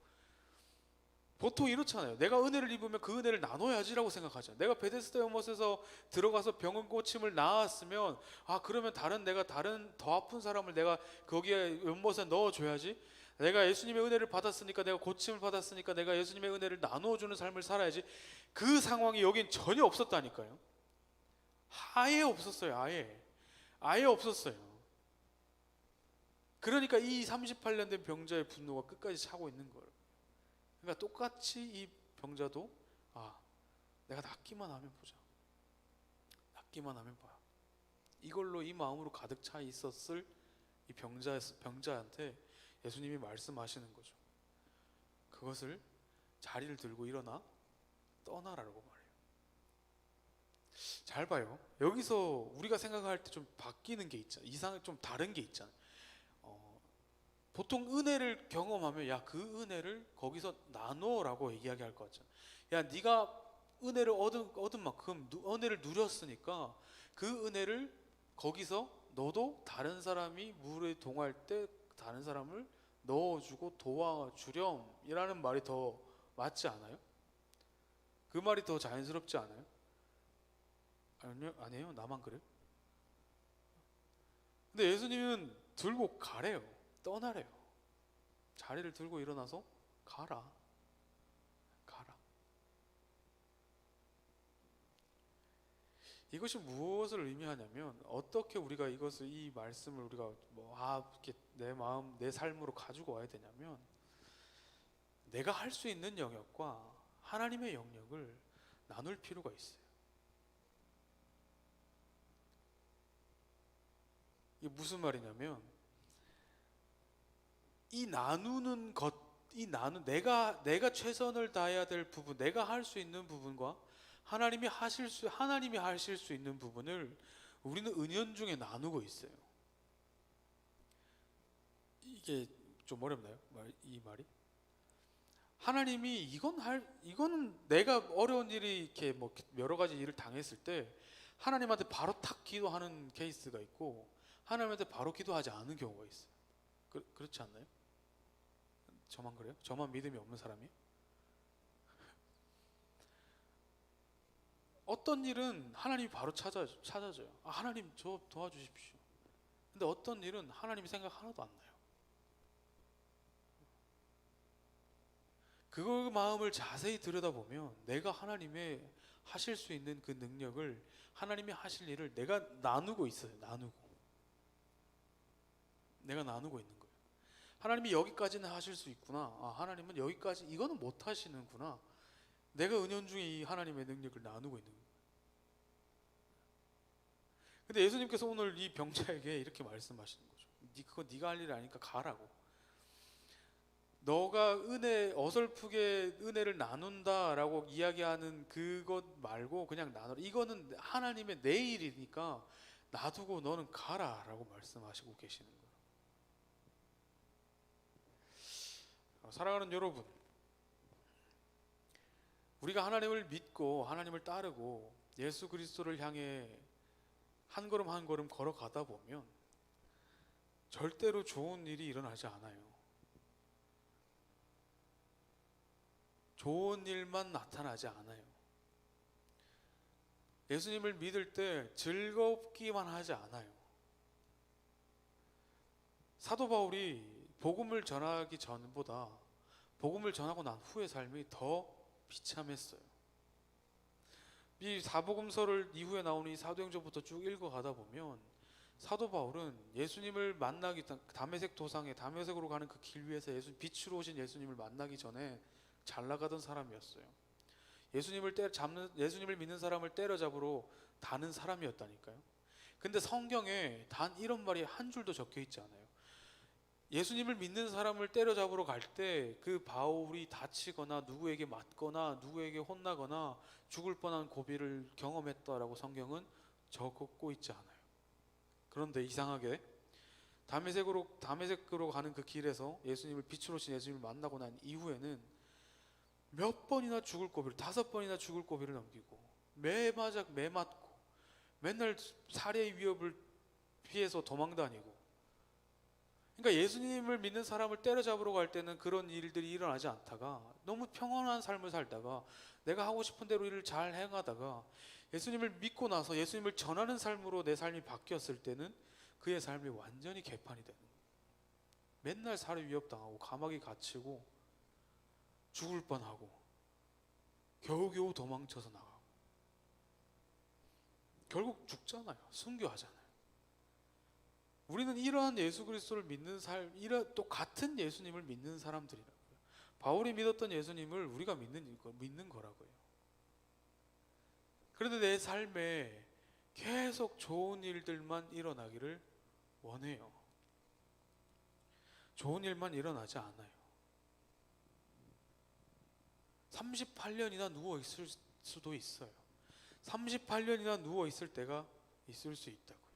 Speaker 4: 보통 이렇잖아요. 내가 은혜를 입으면 그 은혜를 나눠야지라고 생각하잖아요. 내가 베데스다 연못에서 들어가서 병은 고침을 나았으면 그러면 내가 다른 더 아픈 사람을 내가 거기에 연못에 넣어줘야지. 내가 예수님의 은혜를 받았으니까, 내가 고침을 받았으니까 내가 예수님의 은혜를 나누어주는 삶을 살아야지. 그 상황이 여긴 전혀 없었다니까요. 아예 없었어요. 아예 없었어요. 그러니까 이 38년 된 병자의 분노가 끝까지 차고 있는 거예요. 그러니까 똑같이 이 병자도 내가 낫기만 하면 보자, 낫기만 하면 봐, 이걸로 이 마음으로 가득 차 있었을 이 병자한테 예수님이 말씀하시는 거죠. 그것을 자리를 들고 일어나 떠나라고 말해요. 잘 봐요. 여기서 우리가 생각할 때 좀 바뀌는 게 있잖아요. 좀 다른 게 있잖아요. 보통 은혜를 경험하면 야, 그 은혜를 거기서 나눠라고 이야기할 것 같잖아요. 야, 네가 은혜를 얻은 만큼 은혜를 누렸으니까 그 은혜를 거기서 너도 다른 사람이 물에 동할 때 다른 사람을 넣어주고 도와주렴이라는 말이 더 맞지 않아요? 그 말이 더 자연스럽지 않아요? 아니에요? 나만 그래요? 근데 예수님은 들고 가래요. 떠나래요. 자리를 들고 일어나서 가라. 이것이 무엇을 의미하냐면, 어떻게 우리가 이 말씀을 우리가 이렇게 내 마음, 내 삶으로 가지고 와야 되냐면, 내가 할 수 있는 영역과 하나님의 영역을 나눌 필요가 있어요. 이게 무슨 말이냐면, 내가 최선을 다해야 될 부분, 내가 할 수 있는 부분과 하나님이 하실 수 있는 부분을 우리는 은연중에 나누고 있어요. 이게 좀 어렵나요? 이 말이? 하나님이 이거는 내가 어려운 일이 이렇게 여러 가지 일을 당했을 때 하나님한테 바로 탁 기도하는 케이스가 있고, 하나님한테 바로 기도하지 않은 경우가 있어요. 그렇지 않나요? 저만 그래요? 저만 믿음이 없는 사람이? 어떤 일은 하나님이 바로 찾아줘요. 하나님 저 도와주십시오. 근데 어떤 일은 하나님 생각 하나도 안 나요. 그 마음을 자세히 들여다보면 내가 하나님의 하실 수 있는 그 능력을, 하나님이 하실 일을 내가 나누고 있어요. 내가 나누고 있는 거예요. 하나님이 여기까지는 하실 수 있구나. 하나님은 여기까지 이거는 못 하시는구나. 내가 은연중에 이 하나님의 능력을 나누고 있는 거예요. 근데 예수님께서 오늘 이 병자에게 이렇게 말씀하시는 거죠. 그거 네가 할 일 아니까 가라고. 너가 어설프게 은혜를 나눈다라고 이야기하는 그것 말고 그냥 나눠라. 이거는 하나님의 내 일이니까 놔두고 너는 가라라고 말씀하시고 계시는 거예요. 사랑하는 여러분, 우리가 하나님을 믿고 하나님을 따르고 예수 그리스도를 향해 한 걸음 한 걸음 걸어가다 보면 절대로 좋은 일이 일어나지 않아요. 좋은 일만 나타나지 않아요. 예수님을 믿을 때 즐겁기만 하지 않아요. 사도 바울이 복음을 전하기 전보다 복음을 전하고 난 후의 삶이 더 비참했어요. 이 사복음서를 이후에 나오는 이 사도행전부터 쭉 읽어가다 보면 사도 바울은 예수님을 만나기 다메섹 도상에 다메섹으로 가는 그 길 위에서 빛으로 오신 예수님을 만나기 전에 잘 나가던 사람이었어요. 예수님을 믿는 사람을 때려잡으러 다는 사람이었다니까요. 근데 성경에 단 이런 말이 한 줄도 적혀 있지 않아요. 예수님을 믿는 사람을 때려잡으러 갈 때 그 바울이 다치거나 누구에게 맞거나 누구에게 혼나거나 죽을 뻔한 고비를 경험했다라고 성경은 적고 있지 않아요. 그런데 이상하게 다메섹으로 가는 그 길에서 빛으로 오신 예수님을 만나고 난 이후에는 몇 번이나 죽을 고비를 5번이나 죽을 고비를 넘기고 매 맞고 맨날 살해의 위협을 피해서 도망다니고, 그러니까 예수님을 믿는 사람을 때려잡으러 갈 때는 그런 일들이 일어나지 않다가 너무 평온한 삶을 살다가 내가 하고 싶은 대로 일을 잘 행하다가 예수님을 믿고 나서 예수님을 전하는 삶으로 내 삶이 바뀌었을 때는 그의 삶이 완전히 개판이 되는 거예요. 맨날 살해 위협당하고 감옥에 갇히고 죽을 뻔하고 겨우겨우 도망쳐서 나가고 결국 죽잖아요. 순교하잖아요. 우리는 이러한 예수 그리스도를 믿는 또 같은 예수님을 믿는 사람들이라고요. 바울이 믿었던 예수님을 우리가 믿는 거라고요. 그런데 내 삶에 계속 좋은 일들만 일어나기를 원해요. 좋은 일만 일어나지 않아요. 38년이나 누워 있을 수도 있어요. 38년이나 누워 있을 때가 있을 수 있다고요.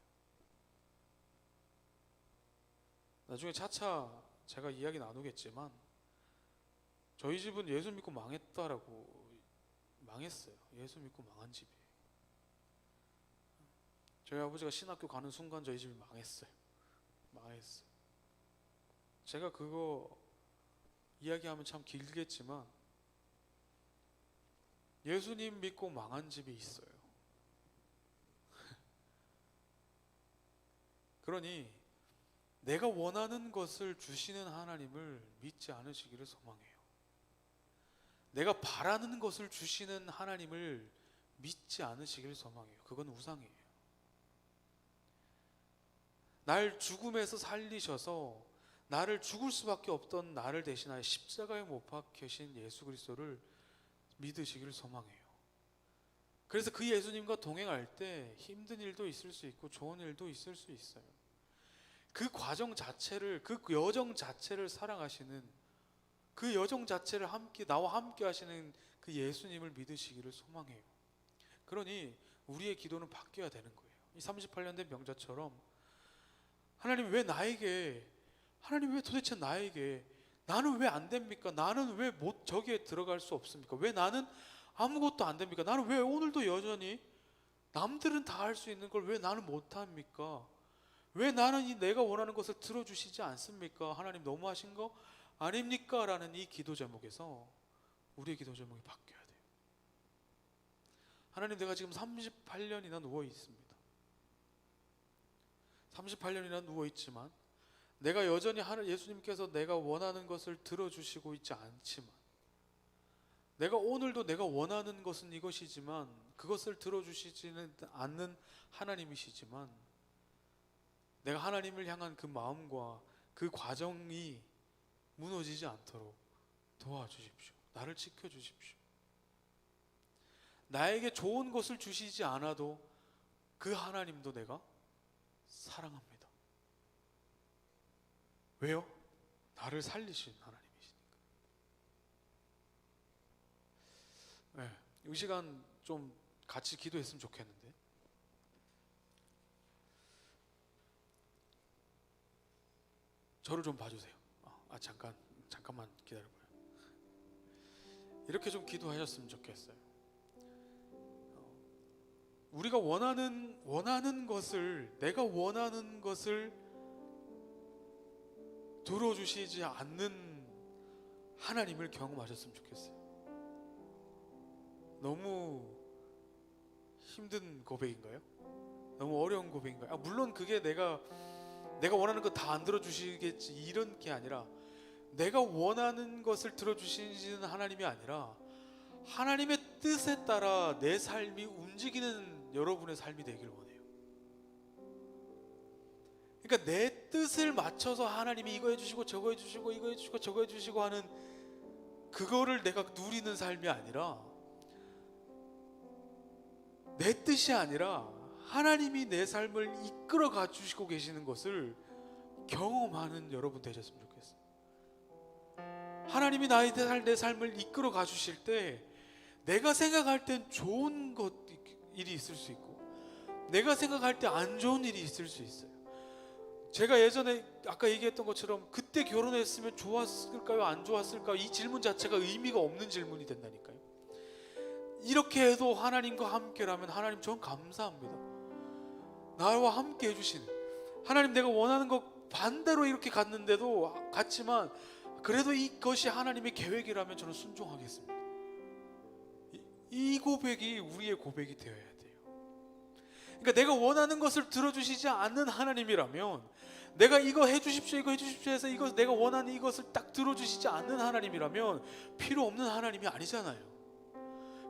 Speaker 4: 나중에 차차 제가 이야기 나누겠지만 저희 집은 예수 믿고 망했다라고 망했어요. 예수 믿고 망한 집이에요. 저희 아버지가 신학교 가는 순간 저희 집이 망했어요. 망했어요. 제가 그거 이야기하면 참 길겠지만 예수님 믿고 망한 집이 있어요. 그러니 내가 원하는 것을 주시는 하나님을 믿지 않으시기를 소망해요. 내가 바라는 것을 주시는 하나님을 믿지 않으시기를 소망해요. 그건 우상이에요. 날 죽음에서 살리셔서 나를 죽을 수밖에 없던 나를 대신하여 십자가에 못 박히신 예수 그리스도를 믿으시기를 소망해요. 그래서 그 예수님과 동행할 때 힘든 일도 있을 수 있고 좋은 일도 있을 수 있어요. 그 과정 자체를, 그 여정 자체를 사랑하시는, 그 여정 자체를 나와 함께 하시는 그 예수님을 믿으시기를 소망해요. 그러니 우리의 기도는 바뀌어야 되는 거예요. 이 38년 된 병자처럼 하나님 왜 도대체 나에게, 나는 왜 안 됩니까? 나는 왜 저기에 들어갈 수 없습니까? 왜 나는 아무것도 안 됩니까? 나는 왜 오늘도 여전히 남들은 다 할 수 있는 걸 왜 나는 못 합니까? 왜 나는 내가 원하는 것을 들어주시지 않습니까? 하나님 너무하신 거 아닙니까? 라는 이 기도 제목에서 우리의 기도 제목이 바뀌어야 돼요. 하나님, 내가 지금 38년이나 누워 있습니다. 38년이나 누워 있지만 내가 여전히 예수님께서 내가 원하는 것을 들어주시고 있지 않지만, 내가 오늘도 내가 원하는 것은 이것이지만 그것을 들어주시지는 않는 하나님이시지만, 내가 하나님을 향한 그 마음과 그 과정이 무너지지 않도록 도와주십시오. 나를 지켜주십시오. 나에게 좋은 것을 주시지 않아도 그 하나님도 내가 사랑합니다. 왜요? 나를 살리신 하나님이시니까. 네, 이 시간 좀 같이 기도했으면 좋겠는데, 저를 좀 봐주세요. 잠깐만 기다려봐요. 이렇게 좀 기도하셨으면 좋겠어요. 우리가 원하는 것을, 내가 원하는 것을 들어주시지 않는 하나님을 경험하셨으면 좋겠어요. 너무 힘든 고백인가요? 너무 어려운 고백인가요? 물론 그게 내가 원하는 거 다 안 들어주시겠지 이런 게 아니라, 내가 원하는 것을 들어주시는 하나님이 아니라 하나님의 뜻에 따라 내 삶이 움직이는 여러분의 삶이 되길 원해요. 그러니까 내 뜻을 맞춰서 하나님이 이거 해주시고 저거 해주시고 이거 해주시고 저거 해주시고 하는 그거를 내가 누리는 삶이 아니라, 내 뜻이 아니라 하나님이 내 삶을 이끌어 가 주시고 계시는 것을 경험하는 여러분 되셨으면 좋겠어요. 하나님이 내 삶을 이끌어 가 주실 때 내가 생각할 땐 좋은 일이 있을 수 있고, 내가 생각할 때 안 좋은 일이 있을 수 있어요. 제가 예전에 아까 얘기했던 것처럼 그때 결혼했으면 좋았을까요? 안 좋았을까요? 이 질문 자체가 의미가 없는 질문이 된다니까요. 이렇게 해도 하나님과 함께라면 하나님, 전 감사합니다. 나와 함께 해주시는 하나님, 내가 원하는 것 반대로 이렇게 갔지만 그래도 이것이 하나님의 계획이라면 저는 순종하겠습니다. 이 고백이 우리의 고백이 되어야 돼요. 그러니까 내가 원하는 것을 들어주시지 않는 하나님이라면, 내가 이거 해주십시오 이거 해주십시오 해서 내가 원하는 이것을 딱 들어주시지 않는 하나님이라면 필요 없는 하나님이 아니잖아요.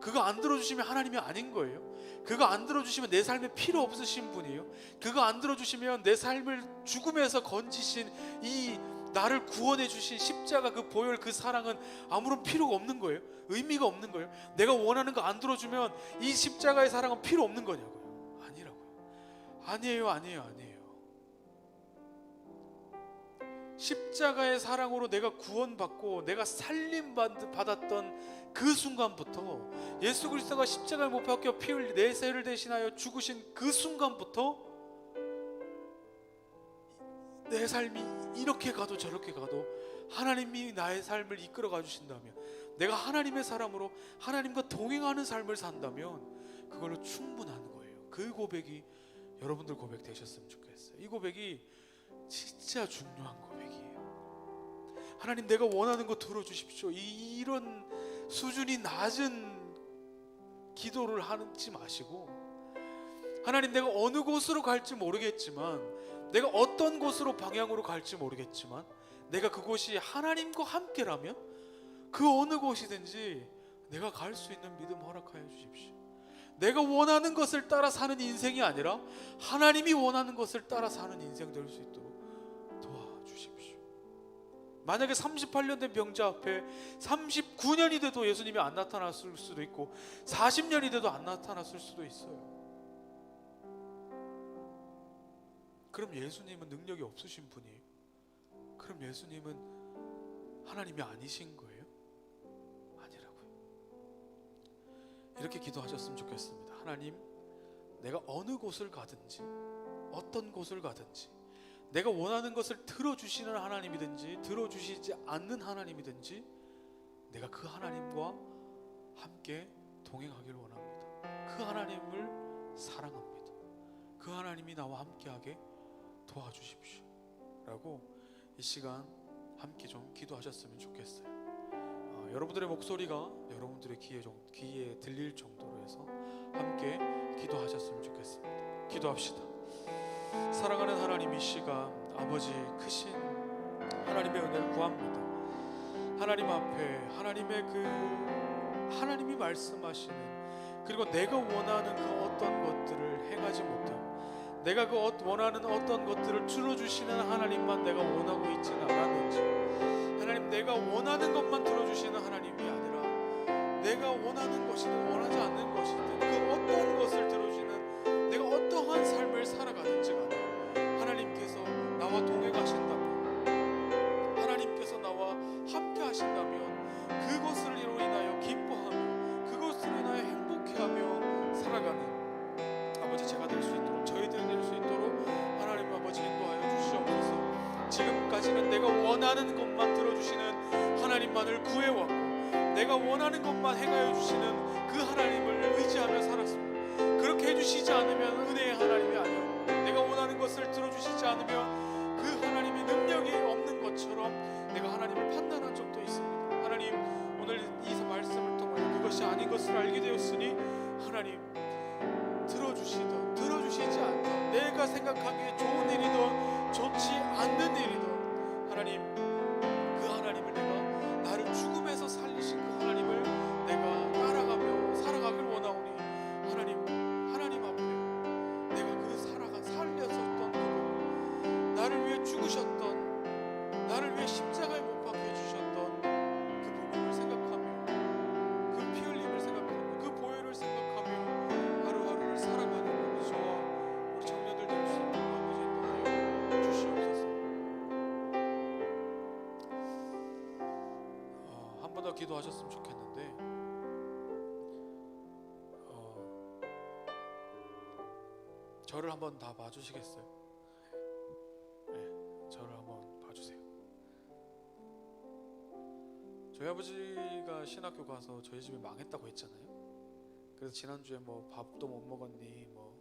Speaker 4: 그거 안 들어주시면 하나님이 아닌 거예요. 그거 안 들어주시면 내 삶에 필요 없으신 분이에요. 그거 안 들어주시면 내 삶을 죽음에서 건지신, 이 나를 구원해 주신 십자가 그 보혈 그 사랑은 아무런 필요가 없는 거예요. 의미가 없는 거예요. 내가 원하는 거 안 들어주면 이 십자가의 사랑은 필요 없는 거냐고요. 아니라고요. 아니에요. 십자가의 사랑으로 내가 구원받고 내가 살림 받았던 그 순간부터, 예수 그리스도가 십자가에 못 박혀 피 흘리 내 죄를 대신하여 죽으신 그 순간부터 내 삶이 이렇게 가도 저렇게 가도 하나님이 나의 삶을 이끌어 가 주신다면, 내가 하나님의 사람으로 하나님과 동행하는 삶을 산다면 그걸로 충분한 거예요. 그 고백이 여러분들 고백 되셨으면 좋겠어요. 이 고백이 진짜 중요한 고백이에요. 하나님, 내가 원하는 거 들어주십시오. 이런 수준이 낮은 기도를 하지 마시고, 하나님, 내가 어느 곳으로 갈지 모르겠지만, 내가 어떤 곳으로 방향으로 갈지 모르겠지만, 내가 그곳이 하나님과 함께라면 그 어느 곳이든지 내가 갈 수 있는 믿음 허락하여 주십시오. 내가 원하는 것을 따라 사는 인생이 아니라 하나님이 원하는 것을 따라 사는 인생 될 수 있도록 도와주십시오. 만약에 38년 된 병자 앞에 39년이 돼도 예수님이 안 나타났을 수도 있고 40년이 돼도 안 나타났을 수도 있어요. 그럼 예수님은 능력이 없으신 분이에요? 그럼 예수님은 하나님이 아니신 거예요? 아니라고요. 이렇게 기도하셨으면 좋겠습니다. 하나님, 내가 어느 곳을 가든지 어떤 곳을 가든지 내가 원하는 것을 들어주시는 하나님이든지 들어주시지 않는 하나님이든지 내가 그 하나님과 함께 동행하기를 원합니다. 그 하나님을 사랑합니다. 그 하나님이 나와 함께하게 도와주십시오 라고 이 시간 함께 좀 기도하셨으면 좋겠어요. 여러분들의 목소리가 여러분들의 귀에 들릴 정도로 해서 함께 기도하셨으면 좋겠습니다. 기도합시다. 사랑하는 하나님, 이 시간 아버지 크신 하나님의 은혜를 구합니다. 하나님 앞에 하나님이 말씀하시는, 그리고 내가 원하는 그 어떤 것들을 행하지 못하고 내가 그 원하는 어떤 것들을 들어주시는 하나님만 내가 원하고 있지는 않았는지, 하나님, 내가 원하는 것만 들어주시는 하나님이 아니라 내가 원하는 것이든 원하지 않는 것이든 그 어떤 것을 들어주시는, 내가 어떠한 삶을 살아가는지 간에 하나님께서 나와 동행하신다면, 하나님께서 나와 함께 하신다면 그것을 인하여 기뻐하며 그것을 인하여 행복해하며 살아가는 아버지 제가 될 수 있도록, 저희들이 될 수 있도록 하나님 아버지 인도하여 주시옵소서. 지금까지는 내가 원하는 것만 들어주시는 하나님만을 구해왔고 내가 원하는 것만 행하여 주시는 그 하나님을 의지하며 살았습니다. 그렇게 해주시지 않으면 은혜의 하나님이 아니요, 내가 원하는 것을 들어주시지 않으면 그 하나님이 능력이 없는 것처럼 내가 하나님을 판단한 적도 있습니다. 하나님, 오늘 이 말씀을 통하여 그것이 아닌 것을 알게 되었으니 하나님, 들어주시든 들어주시지 않든 내가 생각하기에 좋은 일이든 좋지 않는 일이든 하나님, 그 하나님을 내가 나를 죽음에서 살리신 그 하나님을 내가 따라가며 살아가길 원하오니 하나님 앞에 내가 그 살렸었던 그분, 나를 위해 죽으셨던, 나를 위해 십자가에 못 박혀 주셨던 그 부분을 생각하며 그 피 흘림을 생각하며 그 보혈을 생각하며 하루하루를 살아가는 우리 저와 우리 청년들 될 수 있는 아버지 인도하여 주시옵소서. 한 번 더 기도하셨으면 좋겠는데, 저를 한번 다 봐주시겠어요? 네, 저를 한번 봐주세요. 저희 아버지가 신학교 가서 저희 집이 망했다고 했잖아요. 그래서 지난주에 뭐 밥도 못 먹었니, 뭐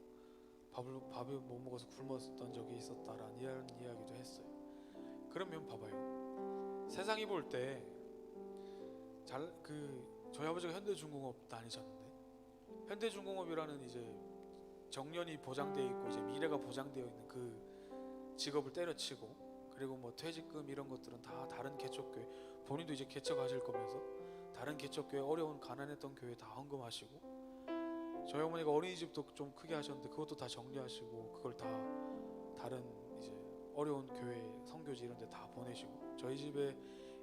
Speaker 4: 밥을 못 먹어서 굶었던 적이 있었다라는 이런 이야기도 했어요. 그러면 봐봐요. 세상이 볼 때 저희 아버지가 현대중공업 다니셨는데, 현대중공업이라는 이제 정년이 보장되어 있고 이제 미래가 보장되어 있는 그 직업을 때려치고, 그리고 뭐 퇴직금 이런 것들은 다 다른 개척교회, 본인도 이제 개척하실 거면서 다른 개척교회, 어려운 가난했던 교회 다 헌금하시고, 저희 어머니가 어린이집도 좀 크게 하셨는데 그것도 다 정리하시고 그걸 다 다른 이제 어려운 교회, 선교지 이런 데 다 보내시고, 저희 집에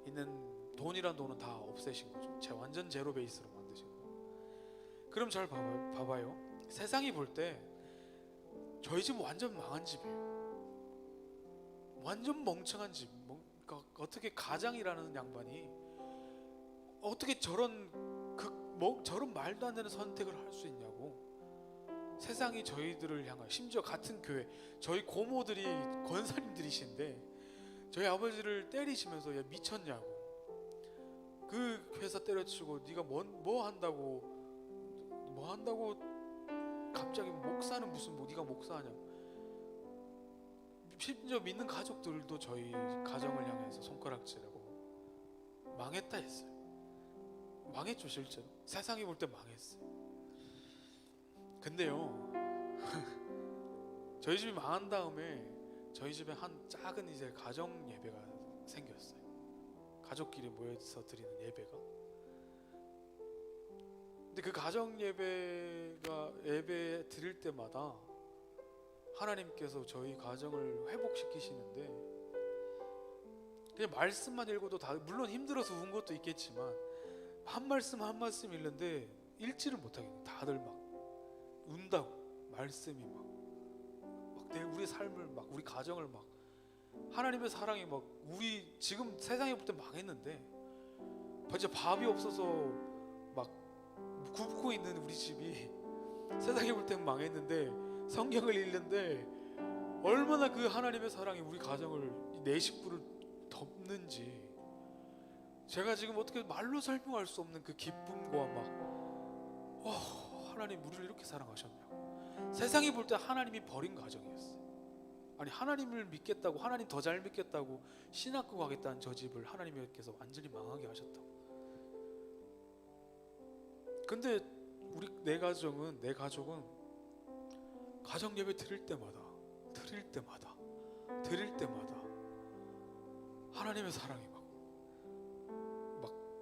Speaker 4: 있는 돈이란 돈은 다 없애신 거죠. 완전 제로 베이스로 만드신 거. 그럼 잘 봐봐요. 세상이 볼 때 저희 집은 완전 망한 집이에요. 완전 멍청한 집, 어떻게 가장이라는 양반이 어떻게 저런 저런 말도 안 되는 선택을 할 수 있냐고. 세상이 저희들을 향한, 심지어 같은 교회 저희 고모들이 권사님들이신데 저희 아버지를 때리시면서 야 미쳤냐고, 그 회사 때려치고 네가 뭐 한다고 갑자기 목사는 무슨 네가 목사하냐. 심지어 믿는 가족들도 저희 가정을 향해서 손가락질하고 망했다 했어요. 망했죠. 실제로 세상이 볼 때 망했어요. 근데요 저희 집이 망한 다음에 저희 집에 한 작은 이제 가정 예배가 생겼어요. 가족끼리 모여서 드리는 예배가. 근데 그 가정 예배 드릴 때마다 하나님께서 저희 가정을 회복시키시는데, 그냥 말씀만 읽어도 다, 물론 힘들어서 운 것도 있겠지만 한 말씀 한 말씀 읽는데 읽지를 못하겠네. 다들 막 운다고, 말씀이 막 우리 삶을 막, 우리 가정을 막, 하나님의 사랑이 막, 우리 지금 세상에 볼 때 망했는데 진짜 밥이 없어서 막 굶고 있는 우리 집이 세상에 볼 땐 망했는데 성경을 읽는데 얼마나 그 하나님의 사랑이 우리 가정을, 내 식구를 덮는지, 제가 지금 어떻게 말로 설명할 수 없는 그 기쁨과 막 하나님 우리를 이렇게 사랑하셨냐고. 세상이 볼 때 하나님이 버린 가정이었어요. 아니, 하나님을 믿겠다고, 하나님 더 잘 믿겠다고 신학교 가겠다는 저 집을 하나님께서 완전히 망하게 하셨다고. 근데 내 가족은 가정 예배 드릴 때마다 하나님의 사랑이 막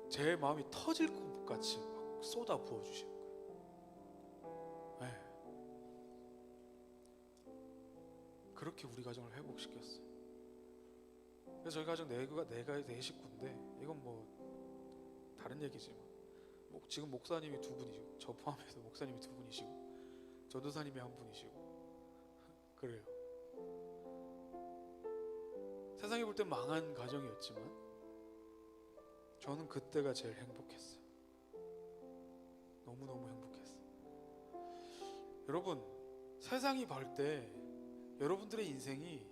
Speaker 4: 제 마음이 터질 것 같이 막 쏟아 부어 주시는 거예요. 네. 그렇게 우리 가정을 회복시켰어요. 그래서 저희 가정 네 식구인데, 이건 뭐 다른 얘기지만 지금 목사님이 2분이시고, 저 포함해서 목사님이 2분이시고, 전도사님이 1분이시고 그래요. 세상에 볼 때 망한 가정이었지만 저는 그때가 제일 행복했어요. 너무너무 행복했어요. 여러분, 세상이 볼 때 여러분들의 인생이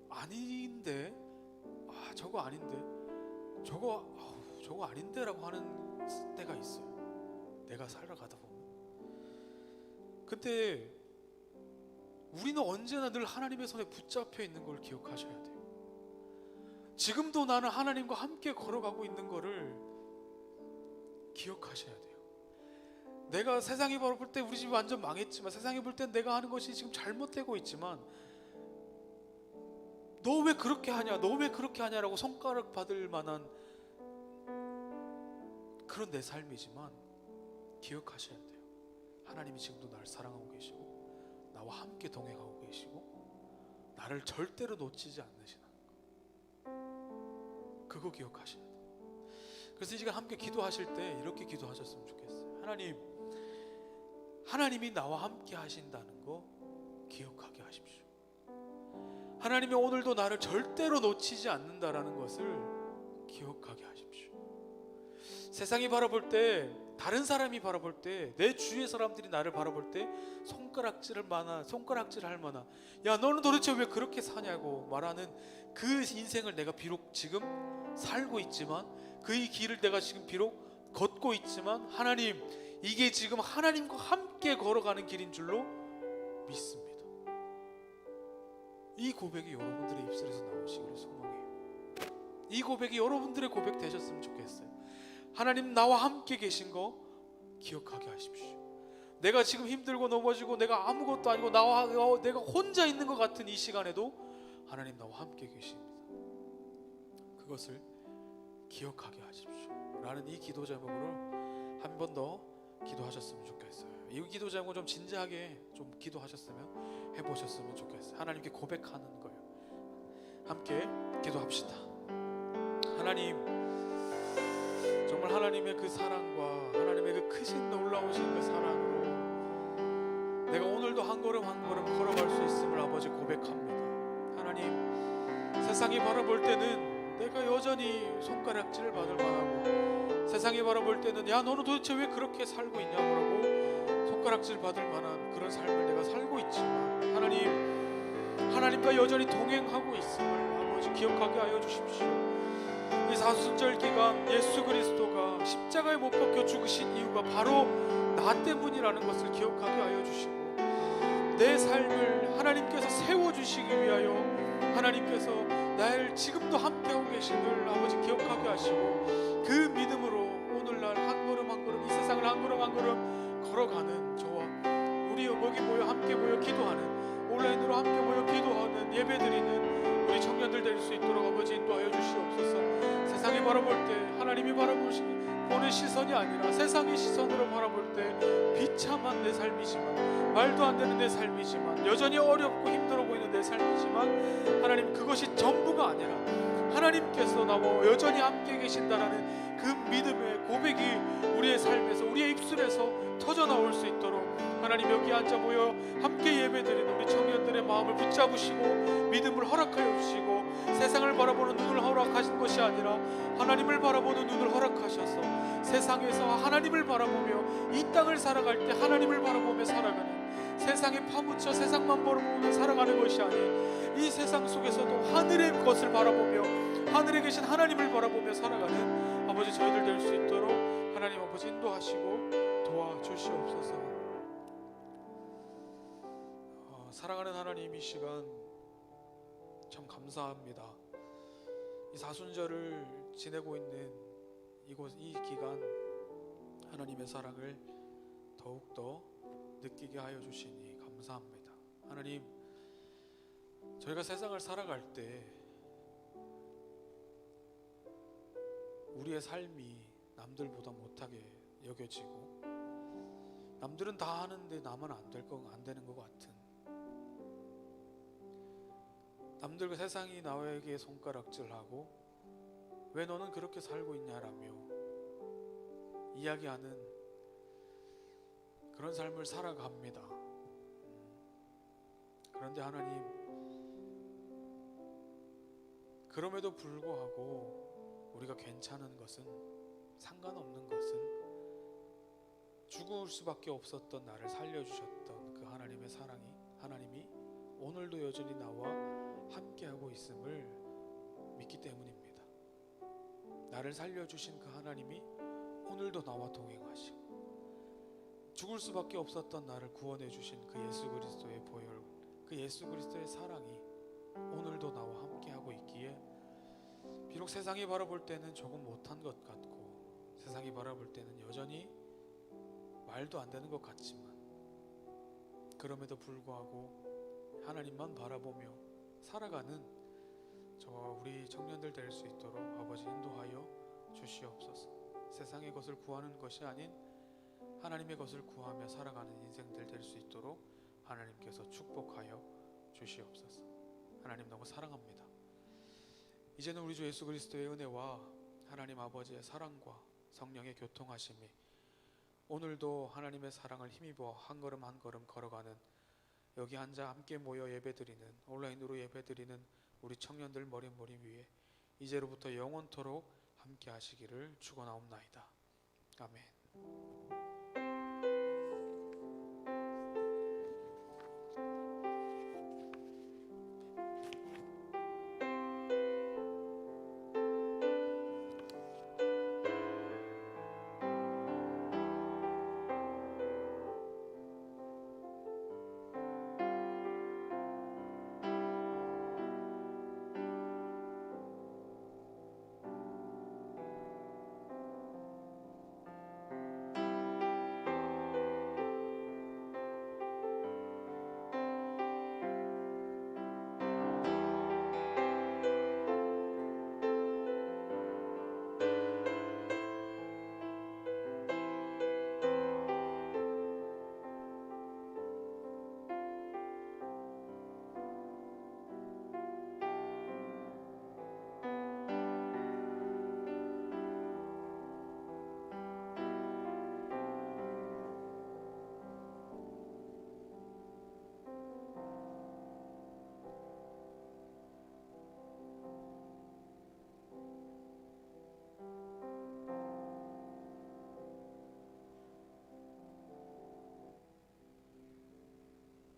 Speaker 4: 아닌데, 저거 아닌데, 저거 아닌데라고 하는 때가 있어요. 내가 살아가다 보면. 근데 우리는 언제나 늘 하나님의 손에 붙잡혀 있는 걸 기억하셔야 돼요. 지금도 나는 하나님과 함께 걸어가고 있는 거를 기억하셔야 돼요. 내가 세상이 볼 때 우리 집이 완전 망했지만, 세상이 볼 땐 내가 하는 것이 지금 잘못되고 있지만, 너 왜 그렇게 하냐, 너 왜 그렇게 하냐라고 손가락 받을 만한 그런 내 삶이지만 기억하셔야 돼요. 하나님이 지금도 나를 사랑하고 계시고 나와 함께 동행하고 계시고 나를 절대로 놓치지 않으시는 거, 그거 기억하셔야 돼요. 그래서 이 시간 함께 기도하실 때 이렇게 기도하셨으면 좋겠어요. 하나님이 나와 함께 하신다는 거 기억하게 하십시오. 하나님이 오늘도 나를 절대로 놓치지 않는다라는 것을 기억하게 하십시오. 세상이 바라볼 때, 다른 사람이 바라볼 때, 내 주위의 사람들이 나를 바라볼 때 손가락질 할 만한, 야 너는 도대체 왜 그렇게 사냐고 말하는 그 인생을 내가 비록 지금 살고 있지만, 그 길을 내가 지금 비록 걷고 있지만, 하나님, 이게 지금 하나님과 함께 걸어가는 길인 줄로 믿습니다. 이 고백이 여러분들의 입술에서 나오시기를 소망해요. 이 고백이 여러분들의 고백 되셨으면 좋겠어요. 하나님, 나와 함께 계신 거 기억하게 하십시오. 내가 지금 힘들고 넘어지고 내가 아무것도 아니고 내가 혼자 있는 것 같은 이 시간에도 하나님 나와 함께 계십니다. 그것을 기억하게 하십시오 라는 이 기도 제목으로 한 번 더 기도하셨으면 좋겠어요. 이 기도 제목 좀 진지하게 좀 기도하셨으면 해보셨으면 좋겠어요. 하나님께 고백하는 거예요. 함께 기도합시다. 하나님, 정말 하나님의 그 사랑과 하나님의 그 크신 놀라우신 그 사랑으로 내가 오늘도 한 걸음 한 걸음 걸어갈 수 있음을 아버지 고백합니다. 하나님, 세상이 바라볼 때는 내가 여전히 손가락질을 받을 만하고 세상이 바라볼 때는 야 너는 도대체 왜 그렇게 살고 있냐고 손가락질 받을 만한 그런 삶을 내가 살고 있지만 하나님과 여전히 동행하고 있음을 아버지 기억하게 하여 주십시오. 이 사순절 기간 예수 그리스도가 십자가에 못 박혀 죽으신 이유가 바로 나 때문이라는 것을 기억하게 하여 주시고 내 삶을 하나님께서 세워주시기 위하여 하나님께서 나를 지금도 함께하고 계심을 아버지 기억하게 하시고 그 믿음으로 오늘날 한 걸음 한 걸음 이 세상을 한 걸음 한 걸음 걸어가는 저와 우리 여기 모여 함께 모여 기도하는 온라인으로 함께 모여 기도하는 예배드리는 우리 청년들 될 수 있도록 아버지 인도하여 주시옵소서. 세상이 바라볼 때 하나님이 보는 시선이 아니라 세상의 시선으로 바라볼 때 비참한 내 삶이지만 말도 안 되는 내 삶이지만 여전히 어렵고 힘들어 보이는 내 삶이지만 하나님 그것이 전부가 아니라 하나님께서 나와 여전히 함께 계신다라는 그 믿음의 고백이 우리의 삶에서 우리의 입술에서 터져나올 수 있도록 하나님 여기 앉아 모여 함께 예배드리는 우리 청년들의 마음을 붙잡으시고 믿음을 허락하여 주시고 세상을 바라보는 눈을 허락하신 것이 아니라 하나님을 바라보는 눈을 허락하셔서 세상에서 하나님을 바라보며 이 땅을 살아갈 때 하나님을 바라보며 살아가는 세상에 파묻혀 세상만 바라보며 살아가는 것이 아닌 이 세상 속에서도 하늘의 것을 바라보며 하늘에 계신 하나님을 바라보며 살아가는 아버지 저희들 될 수 있도록 하나님 아버지 인도하시고 도와주시옵소서. 사랑하는 하나님 이 시간 참 감사합니다. 이 사순절을 지내고 있는 이 기간 하나님의 사랑을 더욱더 느끼게 하여 주시니 감사합니다. 하나님 저희가 세상을 살아갈 때 우리의 삶이 남들보다 못하게 여겨지고 남들은 다 하는데 나만 안 되는 것 같은 남들과 세상이 나에게 손가락질하고 왜 너는 그렇게 살고 있냐라며 이야기하는 그런 삶을 살아갑니다. 그런데 하나님 그럼에도 불구하고 우리가 괜찮은 것은 상관없는 것은 죽을 수밖에 없었던 나를 살려주셨던 그 하나님의 사랑이 하나님이 오늘도 여전히 나와 함께하고 있음을 믿기 때문입니다. 나를 살려주신 그 하나님이 오늘도 나와 동행하시고 죽을 수밖에 없었던 나를 구원해 주신 그 예수 그리스도의 보혈 그 예수 그리스도의 사랑이 오늘도 나와 함께하고 있기에 비록 세상이 바라볼 때는 조금 못한 것 같고 세상이 바라볼 때는 여전히 말도 안 되는 것 같지만 그럼에도 불구하고 하나님만 바라보며 살아가는 저와 우리 청년들 될 수 있도록 아버지 인도하여 주시옵소서. 세상의 것을 구하는 것이 아닌 하나님의 것을 구하며 살아가는 인생들 될 수 있도록 하나님께서 축복하여 주시옵소서. 하나님 너무 사랑합니다. 이제는 우리 주 예수 그리스도의 은혜와 하나님 아버지의 사랑과 성령의 교통하심이 오늘도 하나님의 사랑을 힘입어 한 걸음 한 걸음 걸어가는 여기 앉아 함께 모여 예배드리는 온라인으로 예배드리는 우리 청년들 머리 위에 이제로부터 영원토록 함께 하시기를 축원하옵나이다. 아멘.